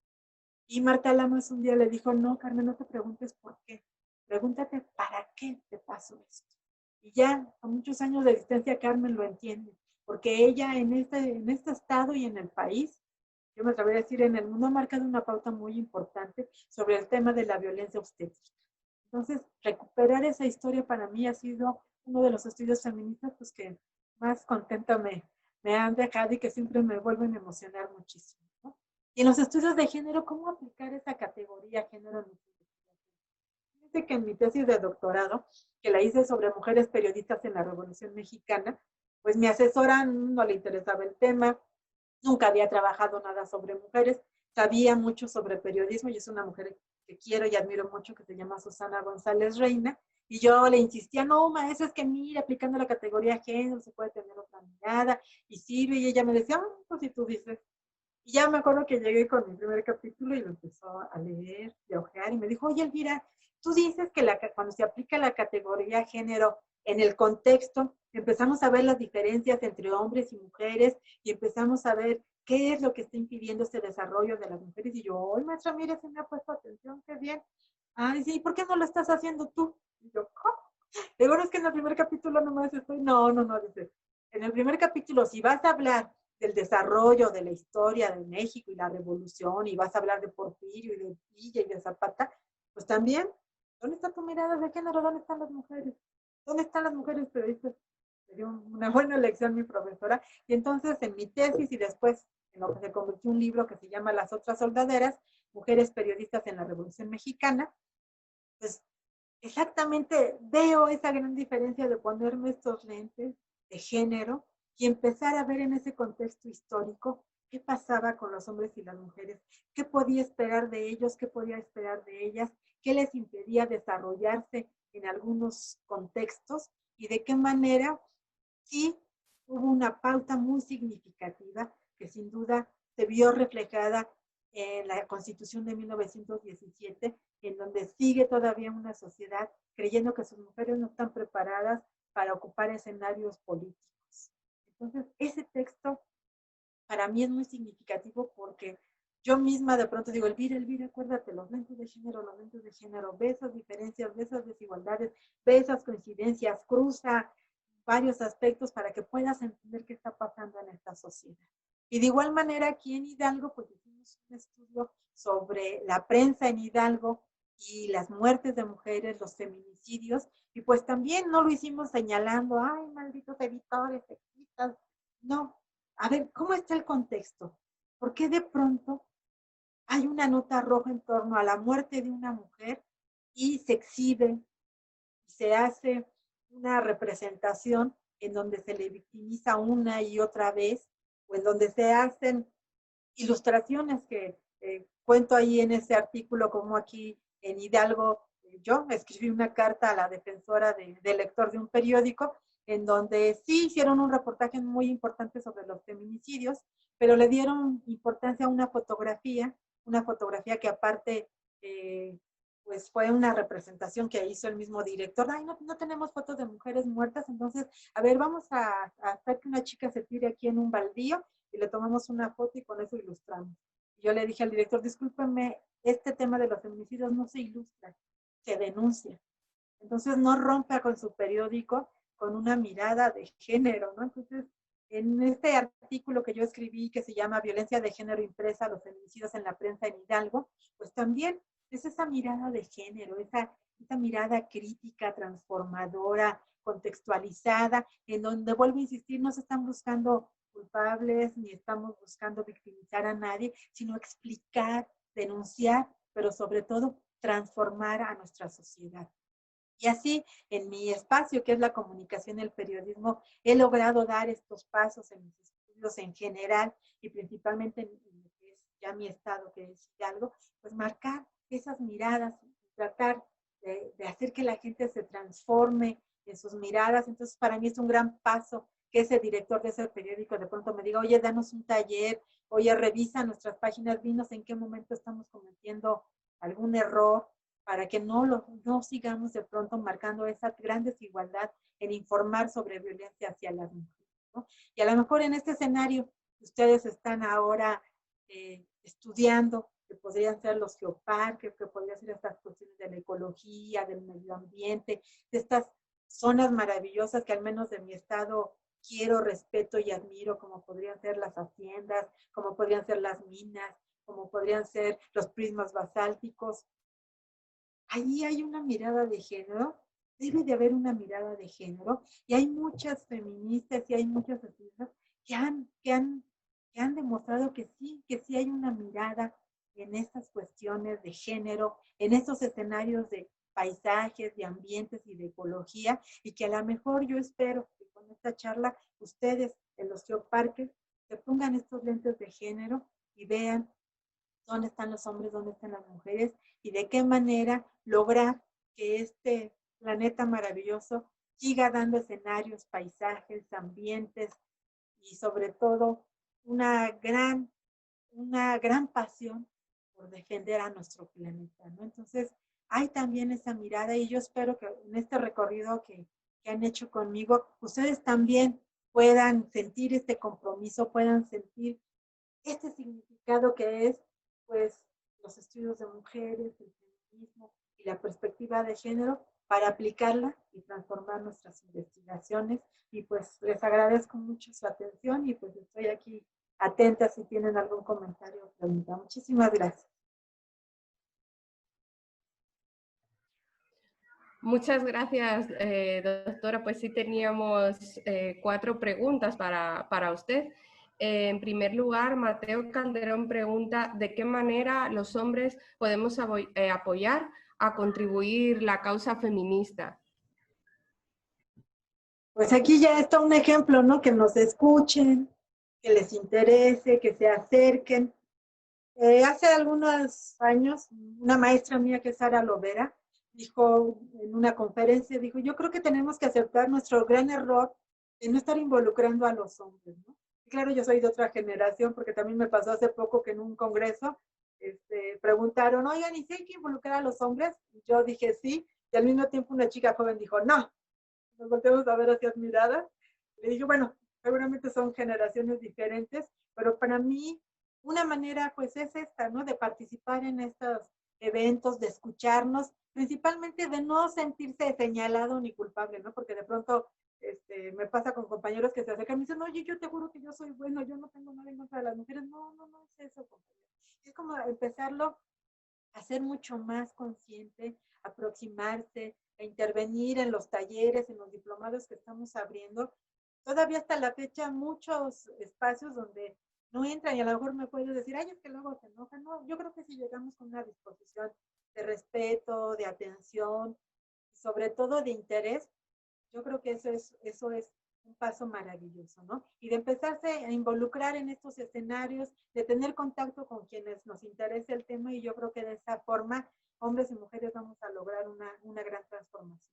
Y Marta Lamas un día le dijo, no, Carmen, no te preguntes por qué, pregúntate para qué te pasó esto. Y ya a muchos años de existencia Carmen lo entiende, porque ella en este estado y en el país, yo me atrevería a decir en el mundo, ha marcado una pauta muy importante sobre el tema de la violencia obstétrica. Entonces, recuperar esa historia para mí ha sido uno de los estudios feministas pues, que más contenta me han dejado y que siempre me vuelven a emocionar muchísimo, ¿no? Y en los estudios de género, ¿cómo aplicar esa categoría género en mi investigación? Fíjense que en mi tesis de doctorado, que la hice sobre mujeres periodistas en la Revolución Mexicana, pues mi asesora no le interesaba el tema, nunca había trabajado nada sobre mujeres, sabía mucho sobre periodismo y es una mujer que quiero y admiro mucho, que se llama Susana González Reina, y yo le insistía, no, maestra, es que mira, aplicando la categoría género se puede tener otra mirada, y sirve, y ella me decía, pues si tú dices. Y ya me acuerdo que llegué con mi primer capítulo y lo empezó a leer y a ojear, y me dijo, oye, Elvira, tú dices que cuando se aplica la categoría género en el contexto, empezamos a ver las diferencias entre hombres y mujeres, y empezamos a ver qué es lo que está impidiendo este desarrollo de las mujeres. Y yo, oye, maestra, mire, se me ha puesto atención, qué bien. Ay, sí, ¿por qué no lo estás haciendo tú? Y yo, ¿cómo? Digo, no, es que en el primer capítulo nomás estoy, no, dice, en el primer capítulo, si vas a hablar del desarrollo de la historia de México y la revolución, y vas a hablar de Porfirio y de Villa y de Zapata, pues también, ¿dónde está tu mirada de género? ¿Dónde están las mujeres? ¿Dónde están las mujeres periodistas? Me dio una buena lección mi profesora. Y entonces en mi tesis y después en lo que se convirtió en un libro que se llama Las otras soldaderas, mujeres periodistas en la Revolución Mexicana, pues exactamente veo esa gran diferencia de ponerme estos lentes de género y empezar a ver en ese contexto histórico qué pasaba con los hombres y las mujeres, qué podía esperar de ellos, qué podía esperar de ellas, qué les impedía desarrollarse en algunos contextos y de qué manera sí hubo una pauta muy significativa que sin duda se vio reflejada en la Constitución de 1917, en donde sigue todavía una sociedad creyendo que sus mujeres no están preparadas para ocupar escenarios políticos. Entonces, ese texto para mí es muy significativo porque yo misma de pronto digo, Elvira, acuérdate, los lentes de género, ve esas diferencias, ve esas desigualdades, ve esas coincidencias, cruza varios aspectos para que puedas entender qué está pasando en esta sociedad. Y de igual manera aquí en Hidalgo, pues hicimos un estudio sobre la prensa en Hidalgo y las muertes de mujeres, los feminicidios, y pues también no lo hicimos señalando, ay, malditos editores, sexistas, no. A ver, ¿cómo está el contexto? ¿Por qué de pronto hay una nota roja en torno a la muerte de una mujer y se exhibe, se hace una representación en donde se le victimiza una y otra vez, o en donde se hacen ilustraciones que cuento ahí en ese artículo, como aquí en Hidalgo, yo escribí una carta a la defensora del lector de un periódico, en donde sí hicieron un reportaje muy importante sobre los feminicidios, pero le dieron importancia a una fotografía que aparte pues fue una representación que hizo el mismo director. Ay, no tenemos fotos de mujeres muertas, entonces, a ver, vamos a hacer que una chica se tire aquí en un baldío y le tomamos una foto y con eso ilustramos. Y yo le dije al director, discúlpeme, este tema de los feminicidios no se ilustra, se denuncia. Entonces no rompa con su periódico con una mirada de género, ¿no? Entonces, en este artículo que yo escribí que se llama Violencia de género impresa, los feminicidios en la prensa en Hidalgo, pues también es esa mirada de género, esa mirada crítica, transformadora, contextualizada, en donde, vuelvo a insistir, no se están buscando culpables ni estamos buscando victimizar a nadie, sino explicar, denunciar, pero sobre todo transformar a nuestra sociedad. Y así, en mi espacio, que es la comunicación y el periodismo, he logrado dar estos pasos en mis estudios en general y principalmente en lo que es ya mi estado, que es Hidalgo, pues marcar esas miradas, tratar de hacer que la gente se transforme en sus miradas. Entonces, para mí es un gran paso que ese director de ese periódico de pronto me diga, oye, danos un taller, oye, revisa nuestras páginas, dinos en qué momento estamos cometiendo algún error, para que no sigamos de pronto marcando esa gran desigualdad en informar sobre violencia hacia las mujeres, ¿no? Y a lo mejor en este escenario ustedes están ahora estudiando, que podrían ser los geoparques, que podrían ser estas cuestiones de la ecología, del medio ambiente, de estas zonas maravillosas que al menos de mi estado quiero, respeto y admiro, como podrían ser las haciendas, como podrían ser las minas, como podrían ser los prismas basálticos. Ahí hay una mirada de género, debe de haber una mirada de género, y hay muchas feministas y hay muchas activistas que han demostrado que sí hay una mirada en estas cuestiones de género, en estos escenarios de paisajes, de ambientes y de ecología, y que a lo mejor yo espero que con esta charla ustedes en los geoparques se pongan estos lentes de género y vean dónde están los hombres, dónde están las mujeres y de qué manera lograr que este planeta maravilloso siga dando escenarios, paisajes, ambientes y sobre todo una gran pasión por defender a nuestro planeta, ¿no? Entonces, hay también esa mirada y yo espero que en este recorrido que han hecho conmigo, ustedes también puedan sentir este compromiso, puedan sentir este significado que es, pues, los estudios de mujeres, el feminismo y la perspectiva de género para aplicarla y transformar nuestras investigaciones. Y pues les agradezco mucho su atención y pues estoy aquí atenta si tienen algún comentario o pregunta. Muchísimas gracias. Muchas gracias, doctora. Pues sí teníamos 4 preguntas para usted. En primer lugar, Mateo Calderón pregunta ¿de qué manera los hombres podemos apoyar a contribuir la causa feminista? Pues aquí ya está un ejemplo, ¿no? Que nos escuchen, que les interese, que se acerquen. Hace algunos años, una maestra mía que es Sara Lovera, dijo en una conferencia, dijo, yo creo que tenemos que aceptar nuestro gran error de no estar involucrando a los hombres, ¿no? Y claro, yo soy de otra generación, porque también me pasó hace poco que en un congreso preguntaron, oigan, ¿y si hay que involucrar a los hombres? Y yo dije sí, y al mismo tiempo una chica joven dijo, no, nos volteamos a ver hacia admiradas. Le dije, bueno, seguramente son generaciones diferentes, pero para mí una manera pues es esta, ¿no? De participar en estos eventos, de escucharnos, principalmente de no sentirse señalado ni culpable, ¿no? Porque de pronto me pasa con compañeros que se acercan y me dicen, oye, yo te juro que yo soy bueno, yo no tengo nada en contra de las mujeres. No, no, no es eso, compañero. Es como empezarlo a ser mucho más consciente, aproximarse, a intervenir en los talleres, en los diplomados que estamos abriendo. Todavía hasta la fecha muchos espacios donde no entran y a lo mejor me puedes decir, ay, es que luego se enojan. No, yo creo que si llegamos con una disposición de respeto, de atención, sobre todo de interés, yo creo que eso es un paso maravilloso, ¿no? Y de empezarse a involucrar en estos escenarios, de tener contacto con quienes nos interesa el tema y yo creo que de esa forma, hombres y mujeres vamos a lograr una gran transformación.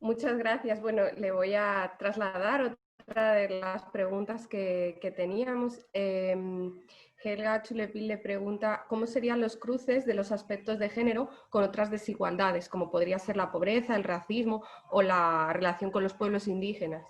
Muchas gracias. Bueno, le voy a trasladar otra de las preguntas que teníamos. Helga Chulepil le pregunta cómo serían los cruces de los aspectos de género con otras desigualdades, como podría ser la pobreza, el racismo o la relación con los pueblos indígenas.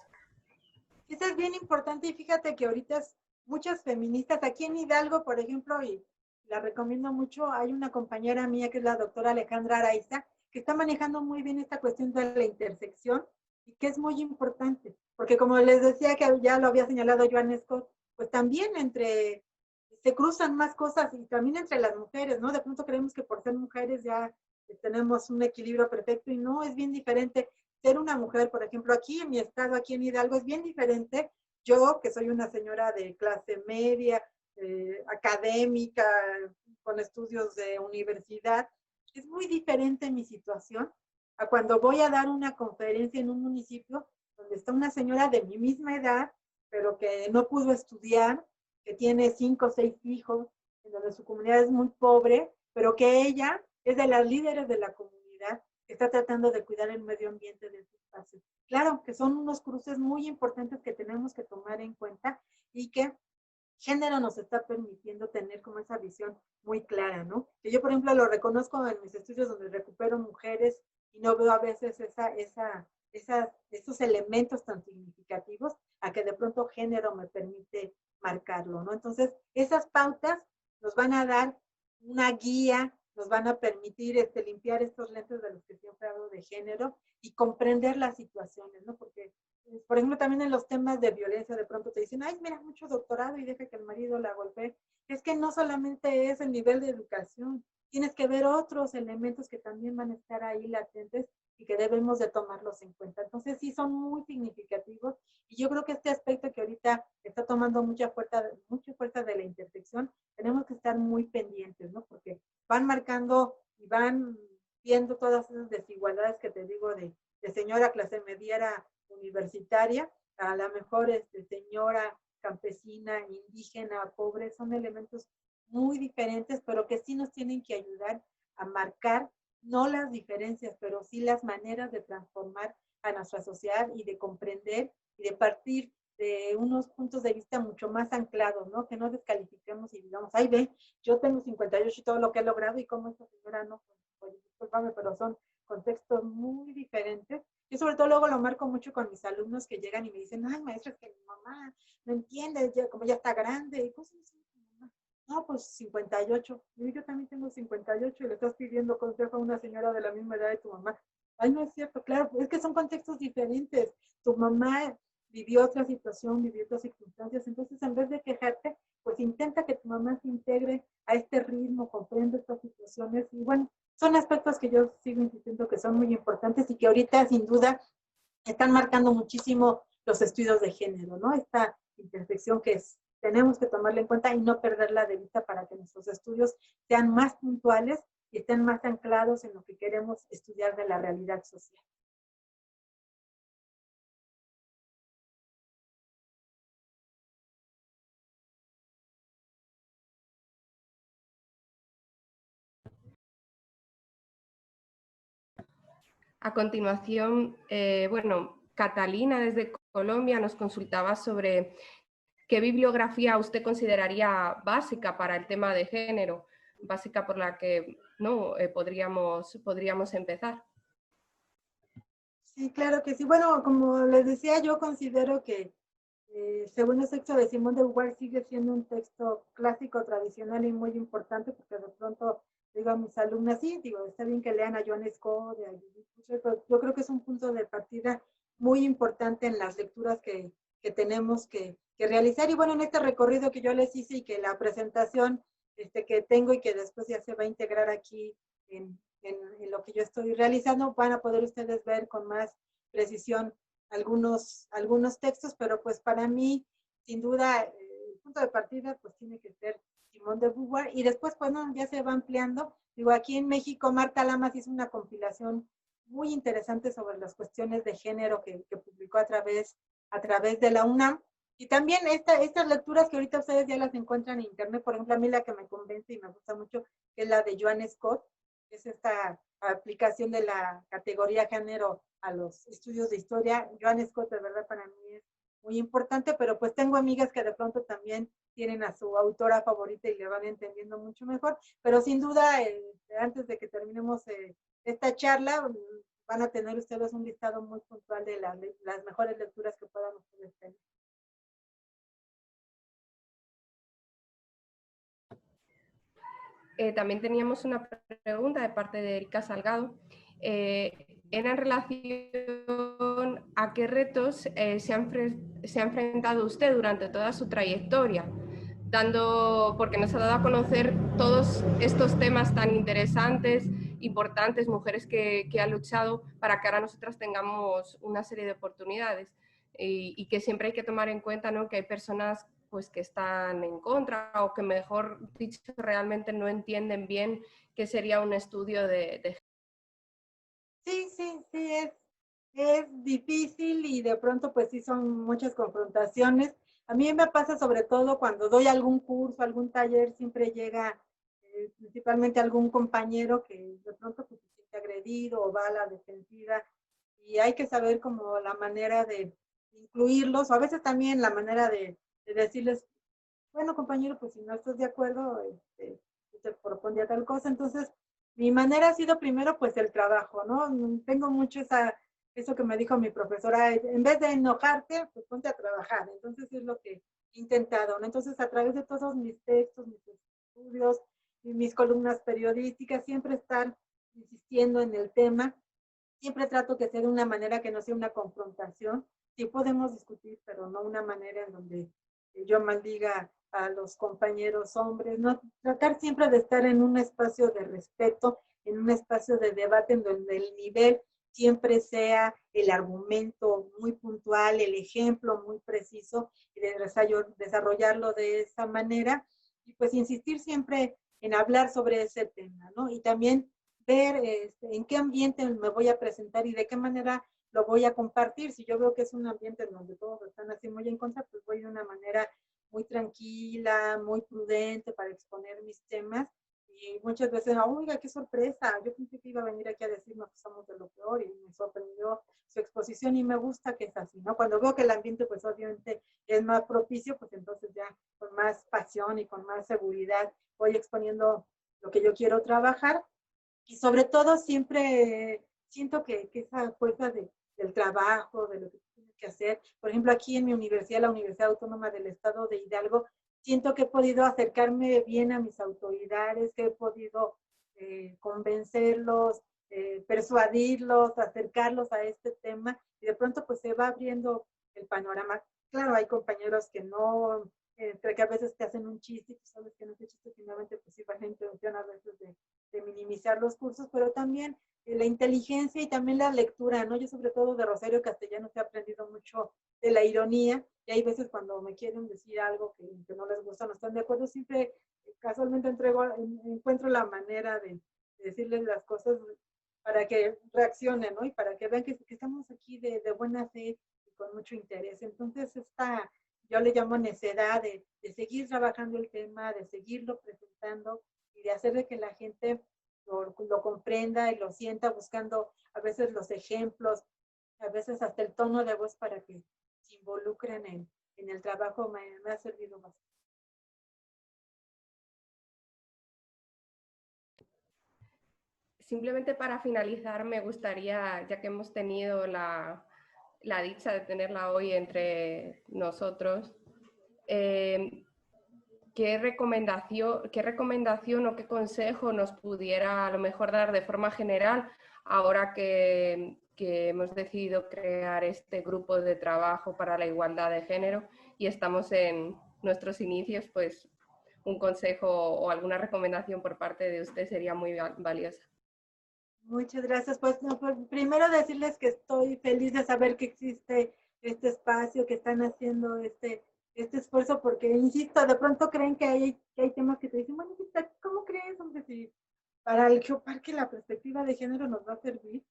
Eso es bien importante y fíjate que ahorita muchas feministas, aquí en Hidalgo, por ejemplo, y la recomiendo mucho, hay una compañera mía que es la doctora Alejandra Araiza, que está manejando muy bien esta cuestión de la intersección y que es muy importante, porque como les decía que ya lo había señalado Joan Scott, pues también se cruzan más cosas y también entre las mujeres, ¿no? De pronto creemos que por ser mujeres ya tenemos un equilibrio perfecto y no, es bien diferente ser una mujer, por ejemplo, aquí en mi estado, aquí en Hidalgo, es bien diferente. Yo, que soy una señora de clase media, académica, con estudios de universidad, es muy diferente mi situación a cuando voy a dar una conferencia en un municipio donde está una señora de mi misma edad, pero que no pudo estudiar, que tiene 5 o 6 hijos, en donde su comunidad es muy pobre, pero que ella es de las líderes de la comunidad, que está tratando de cuidar el medio ambiente de su espacio. Claro que son unos cruces muy importantes que tenemos que tomar en cuenta y que género nos está permitiendo tener como esa visión muy clara, ¿no? Que yo, por ejemplo, lo reconozco en mis estudios donde recupero mujeres y no veo a veces esos elementos tan significativos a que de pronto género me permite marcarlo, ¿no? Entonces, esas pautas nos van a dar una guía, nos van a permitir limpiar estos lentes de los que siempre hablo de género y comprender las situaciones, ¿no? Porque por ejemplo, también en los temas de violencia, de pronto te dicen, ay, mira, mucho doctorado y deja que el marido la golpee. Es que no solamente es el nivel de educación, tienes que ver otros elementos que también van a estar ahí latentes y que debemos de tomarlos en cuenta. Entonces, sí, son muy significativos y yo creo que este aspecto que ahorita está tomando mucha fuerza de la intersección, tenemos que estar muy pendientes, ¿no? Porque van marcando y van viendo todas esas desigualdades que te digo de señora clase mediera universitaria, a la mejor señora campesina, indígena, pobre, son elementos muy diferentes, pero que sí nos tienen que ayudar a marcar, no las diferencias, pero sí las maneras de transformar a nuestra sociedad y de comprender y de partir de unos puntos de vista mucho más anclados, ¿no? Que no descalifiquemos y digamos, ay, ve, yo tengo 58 y todo lo que he logrado y como esta señora no, pues, discúlpame, pero son contextos muy diferentes. Yo sobre todo luego lo marco mucho con mis alumnos que llegan y me dicen, ay, maestra, es que mi mamá no entiende, ya, como ya está grande. ¿Y cómo se dice tu mamá? No, pues 58. Y yo también tengo 58 y le estás pidiendo consejo a una señora de la misma edad de tu mamá. Ay, no es cierto, claro, es que son contextos diferentes. Tu mamá vivió otra situación, vivió otras circunstancias, entonces en vez de quejarte, pues intenta que tu mamá se integre a este ritmo, comprenda estas situaciones y bueno, son aspectos que yo sigo insistiendo que son muy importantes y que ahorita sin duda están marcando muchísimo los estudios de género, ¿no? Esta intersección tenemos que tomarla en cuenta y no perderla de vista para que nuestros estudios sean más puntuales y estén más anclados en lo que queremos estudiar de la realidad social. A continuación, bueno, Catalina desde Colombia nos consultaba sobre qué bibliografía usted consideraría básica para el tema de género, básica por la que no podríamos empezar. Sí, claro que sí. Bueno, como les decía, yo considero que Segundo Sexo de Simone de Beauvoir sigue siendo un texto clásico, tradicional y muy importante, porque de pronto digo a mis alumnas, sí, digo, está bien que lean a Joan Scott, a Judith Butler, pero yo creo que es un punto de partida muy importante en las lecturas que tenemos que realizar. Y bueno, en este recorrido que yo les hice y que la presentación que tengo y que después ya se va a integrar aquí en lo que yo estoy realizando, van a poder ustedes ver con más precisión algunos textos, pero pues para mí, sin duda, el punto de partida pues tiene que ser Simone de Beauvoir y después, pues no, ya se va ampliando. Digo, aquí en México, Marta Lamas hizo una compilación muy interesante sobre las cuestiones de género que publicó a través de la UNAM. Y también estas lecturas que ahorita ustedes ya las encuentran en internet, por ejemplo, a mí la que me convence y me gusta mucho es la de Joan Scott, es esta aplicación de la categoría género a los estudios de historia. Joan Scott, de verdad, para mí es muy importante, pero pues tengo amigas que de pronto también tienen a su autora favorita y le van entendiendo mucho mejor, pero sin duda, antes de que terminemos esta charla, van a tener ustedes un listado muy puntual de las mejores lecturas que puedan ustedes tener. También teníamos una pregunta de parte de Erika Salgado. Era en relación a qué retos se ha enfrentado usted durante toda su trayectoria, porque nos ha dado a conocer todos estos temas tan interesantes, importantes, mujeres que han luchado para que ahora nosotras tengamos una serie de oportunidades y que siempre hay que tomar en cuenta, ¿no?, que hay personas pues que están en contra o que, mejor dicho, realmente no entienden bien qué sería un estudio de... Sí, es difícil y de pronto pues sí son muchas confrontaciones. A mí me pasa sobre todo cuando doy algún curso, algún taller, siempre llega principalmente algún compañero que de pronto pues, se siente agredido o va a la defensiva y hay que saber como la manera de incluirlos o a veces también la manera de decirles, bueno compañero, pues si no estás de acuerdo, te propondría tal cosa. Entonces, mi manera ha sido primero pues el trabajo, ¿no? Tengo mucho eso que me dijo mi profesora, en vez de enojarte, pues ponte a trabajar. Entonces es lo que he intentado, ¿no? Entonces a través de todos mis textos, mis estudios y mis columnas periodísticas, siempre estar insistiendo en el tema. Siempre trato que sea de una manera que no sea una confrontación. Sí podemos discutir, pero no una manera en donde yo maldiga a los compañeros hombres, no, tratar siempre de estar en un espacio de respeto, en un espacio de debate en donde el nivel siempre sea el argumento muy puntual, el ejemplo muy preciso y de desarrollarlo de esa manera y pues insistir siempre en hablar sobre ese tema, ¿no? Y también ver en qué ambiente me voy a presentar y de qué manera lo voy a compartir. Si yo veo que es un ambiente en donde todos están así muy en contra, pues voy de una manera muy tranquila, muy prudente para exponer mis temas. Y muchas veces, oiga, qué sorpresa, yo pensé que iba a venir aquí a decirnos que somos de lo peor y me sorprendió su exposición y me gusta que es así, ¿no? Cuando veo que el ambiente, pues obviamente es más propicio, pues entonces ya con más pasión y con más seguridad voy exponiendo lo que yo quiero trabajar y sobre todo siempre siento que esa fuerza del trabajo, de lo que tienes que hacer, por ejemplo, aquí en mi universidad, la Universidad Autónoma del Estado de Hidalgo, siento que he podido acercarme bien a mis autoridades, que he podido convencerlos, persuadirlos, acercarlos a este tema, y de pronto pues se va abriendo el panorama. Claro, hay compañeros que no, que a veces te hacen un chiste y tú sabes que no es chiste, finalmente pues sí va la intención a veces de minimizar los cursos, pero también la inteligencia y también la lectura, ¿no? Yo sobre todo de Rosario Castellanos he aprendido mucho de la ironía y hay veces cuando me quieren decir algo que no les gusta, no están de acuerdo, siempre casualmente encuentro la manera de decirles las cosas para que reaccionen, ¿no? Y para que vean que estamos aquí de buena fe y con mucho interés. Entonces, yo le llamo necedad de seguir trabajando el tema, de seguirlo presentando y de hacer de que la gente lo comprenda y lo sienta buscando a veces los ejemplos, a veces hasta el tono de voz para que se involucren en el trabajo me ha servido bastante. Simplemente para finalizar, me gustaría, ya que hemos tenido la dicha de tenerla hoy entre nosotros, ¿qué recomendación o qué consejo nos pudiera a lo mejor dar de forma general ahora que hemos decidido crear este grupo de trabajo para la igualdad de género y estamos en nuestros inicios? Pues un consejo o alguna recomendación por parte de usted sería muy valiosa. Muchas gracias. Pues, no, pues primero decirles que estoy feliz de saber que existe este espacio, que están haciendo este esfuerzo, porque, insisto, de pronto creen que hay temas que te dicen, bueno, ¿cómo crees, hombre? Si para el Geoparque la perspectiva de género nos va a servir.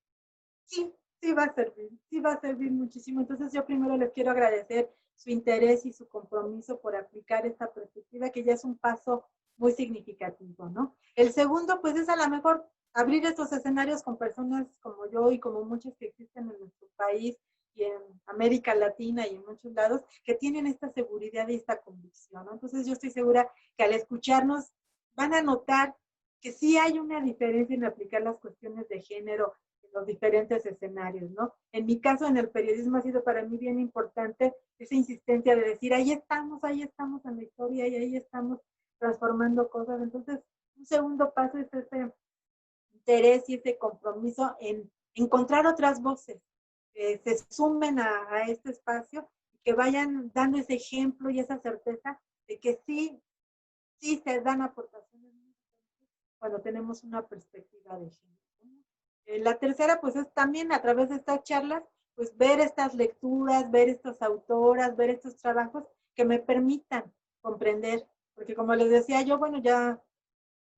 Sí, sí va a servir muchísimo. Entonces yo primero les quiero agradecer su interés y su compromiso por aplicar esta perspectiva, que ya es un paso muy significativo, ¿no? El segundo, pues es a lo mejor abrir estos escenarios con personas como yo y como muchas que existen en nuestro país y en América Latina y en muchos lados, que tienen esta seguridad y esta convicción, ¿no? Entonces yo estoy segura que al escucharnos van a notar que sí hay una diferencia en aplicar las cuestiones de género en los diferentes escenarios, ¿no? En mi caso, en el periodismo ha sido para mí bien importante esa insistencia de decir, ahí estamos en la historia y ahí estamos transformando cosas. Entonces, un segundo paso es ese interés y ese compromiso en encontrar otras voces que se sumen a este espacio y que vayan dando ese ejemplo y esa certeza de que sí se dan aportaciones cuando tenemos una perspectiva de género. La tercera, pues es también a través de estas charlas, pues ver estas lecturas, ver estas autoras, ver estos trabajos que me permitan comprender, porque como les decía yo, bueno, ya a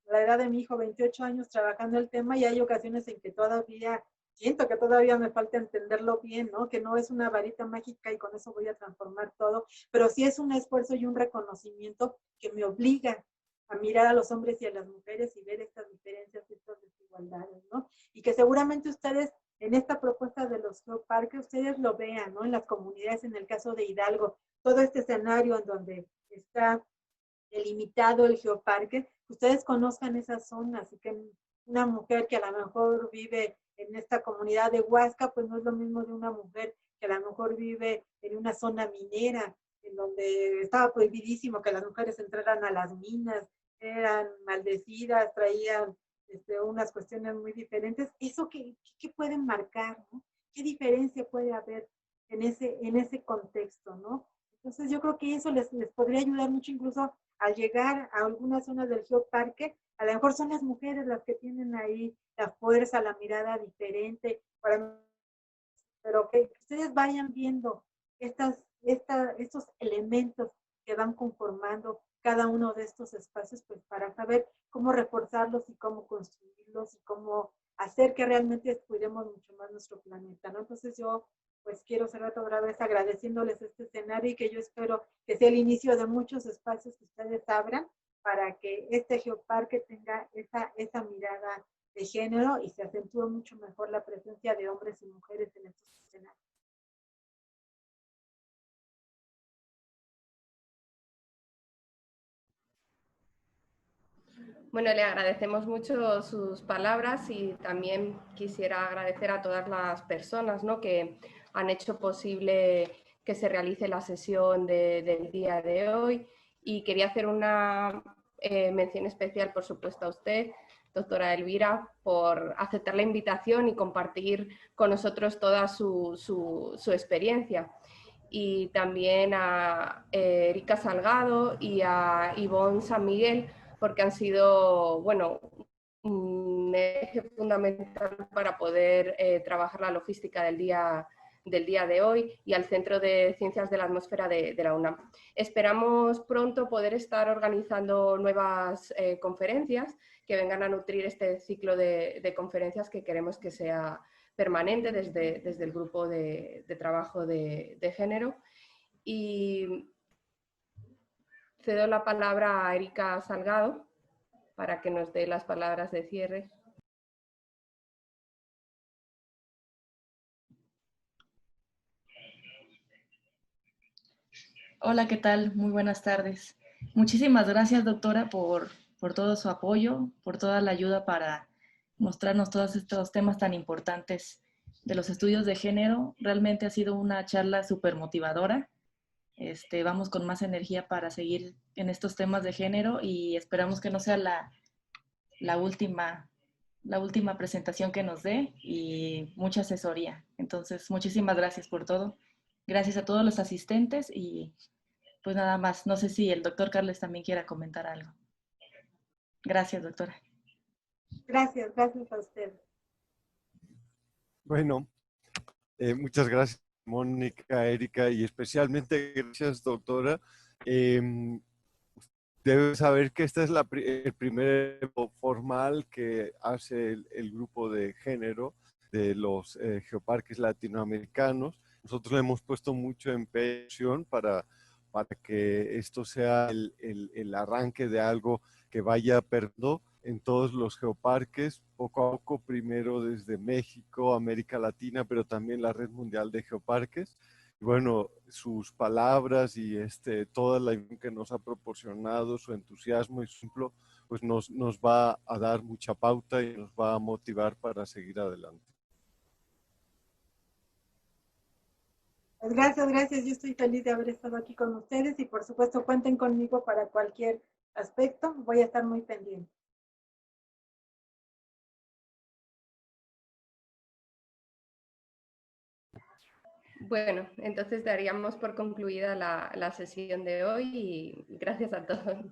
la edad de mi hijo, 28 años trabajando el tema, y hay ocasiones en que todavía siento que todavía me falta entenderlo bien, ¿no? Que no es una varita mágica y con eso voy a transformar todo, pero sí es un esfuerzo y un reconocimiento que me obliga a mirar a los hombres y a las mujeres y ver estas diferencias, estas desigualdades, ¿no? Y que seguramente ustedes en esta propuesta de los geoparques, ustedes lo vean, ¿no? En las comunidades, en el caso de Hidalgo, todo este escenario en donde está delimitado el geoparque, ustedes conozcan esas zonas y que una mujer que a lo mejor vive en esta comunidad de Huasca, pues no es lo mismo de una mujer que a lo mejor vive en una zona minera, en donde estaba prohibidísimo que las mujeres entraran a las minas, eran maldecidas, traían unas cuestiones muy diferentes. ¿Eso qué pueden marcar, ¿no? ¿Qué diferencia puede haber en ese contexto, ¿no? Entonces yo creo que eso les podría ayudar mucho incluso al llegar a algunas zonas del geoparque. A lo mejor son las mujeres las que tienen ahí la fuerza, la mirada diferente, pero que ustedes vayan viendo estos elementos que van conformando cada uno de estos espacios, pues para saber cómo reforzarlos y cómo construirlos y cómo hacer que realmente cuidemos mucho más nuestro planeta, ¿no? Entonces yo pues quiero cerrar otra vez agradeciéndoles este escenario y que yo espero que sea el inicio de muchos espacios que ustedes abran para que este geoparque tenga esa mirada de género y se acentúe mucho mejor la presencia de hombres y mujeres en estos escenarios. Bueno, le agradecemos mucho sus palabras y también quisiera agradecer a todas las personas, ¿no?, que han hecho posible que se realice la sesión del día de hoy. Y quería hacer una mención especial, por supuesto, a usted, doctora Elvira, por aceptar la invitación y compartir con nosotros toda su experiencia. Y también a Erika Salgado y a Ivonne San Miguel, porque han sido, bueno, un eje fundamental para poder trabajar la logística del día de hoy, y al Centro de Ciencias de la Atmósfera de la UNAM. Esperamos pronto poder estar organizando nuevas conferencias que vengan a nutrir este ciclo de conferencias que queremos que sea permanente desde el grupo de trabajo de género. Y cedo la palabra a Erika Salgado para que nos dé las palabras de cierre. Hola, ¿qué tal? Muy buenas tardes. Muchísimas gracias, doctora, por todo su apoyo, por toda la ayuda para mostrarnos todos estos temas tan importantes de los estudios de género. Realmente ha sido una charla súper motivadora. Vamos con más energía para seguir en estos temas de género y esperamos que no sea la última presentación que nos dé y mucha asesoría. Entonces, muchísimas gracias por todo. Gracias a todos los asistentes y pues nada más. No sé si el doctor Carles también quiera comentar algo. Gracias, doctora. Gracias a usted. Bueno, muchas gracias, Mónica, Erika, y especialmente gracias, doctora. Debes saber que este es el primer evento formal que hace el grupo de género de los geoparques latinoamericanos. Nosotros le hemos puesto mucho empeño para que esto sea el arranque de algo que vaya perdiendo en todos los geoparques, poco a poco, primero desde México, América Latina, pero también la Red Mundial de Geoparques. Y bueno, sus palabras y toda la información que nos ha proporcionado, su entusiasmo y su ejemplo, pues nos va a dar mucha pauta y nos va a motivar para seguir adelante. Pues gracias, gracias. Yo estoy feliz de haber estado aquí con ustedes y por supuesto cuenten conmigo para cualquier aspecto. Voy a estar muy pendiente. Bueno, entonces daríamos por concluida la sesión de hoy y gracias a todos.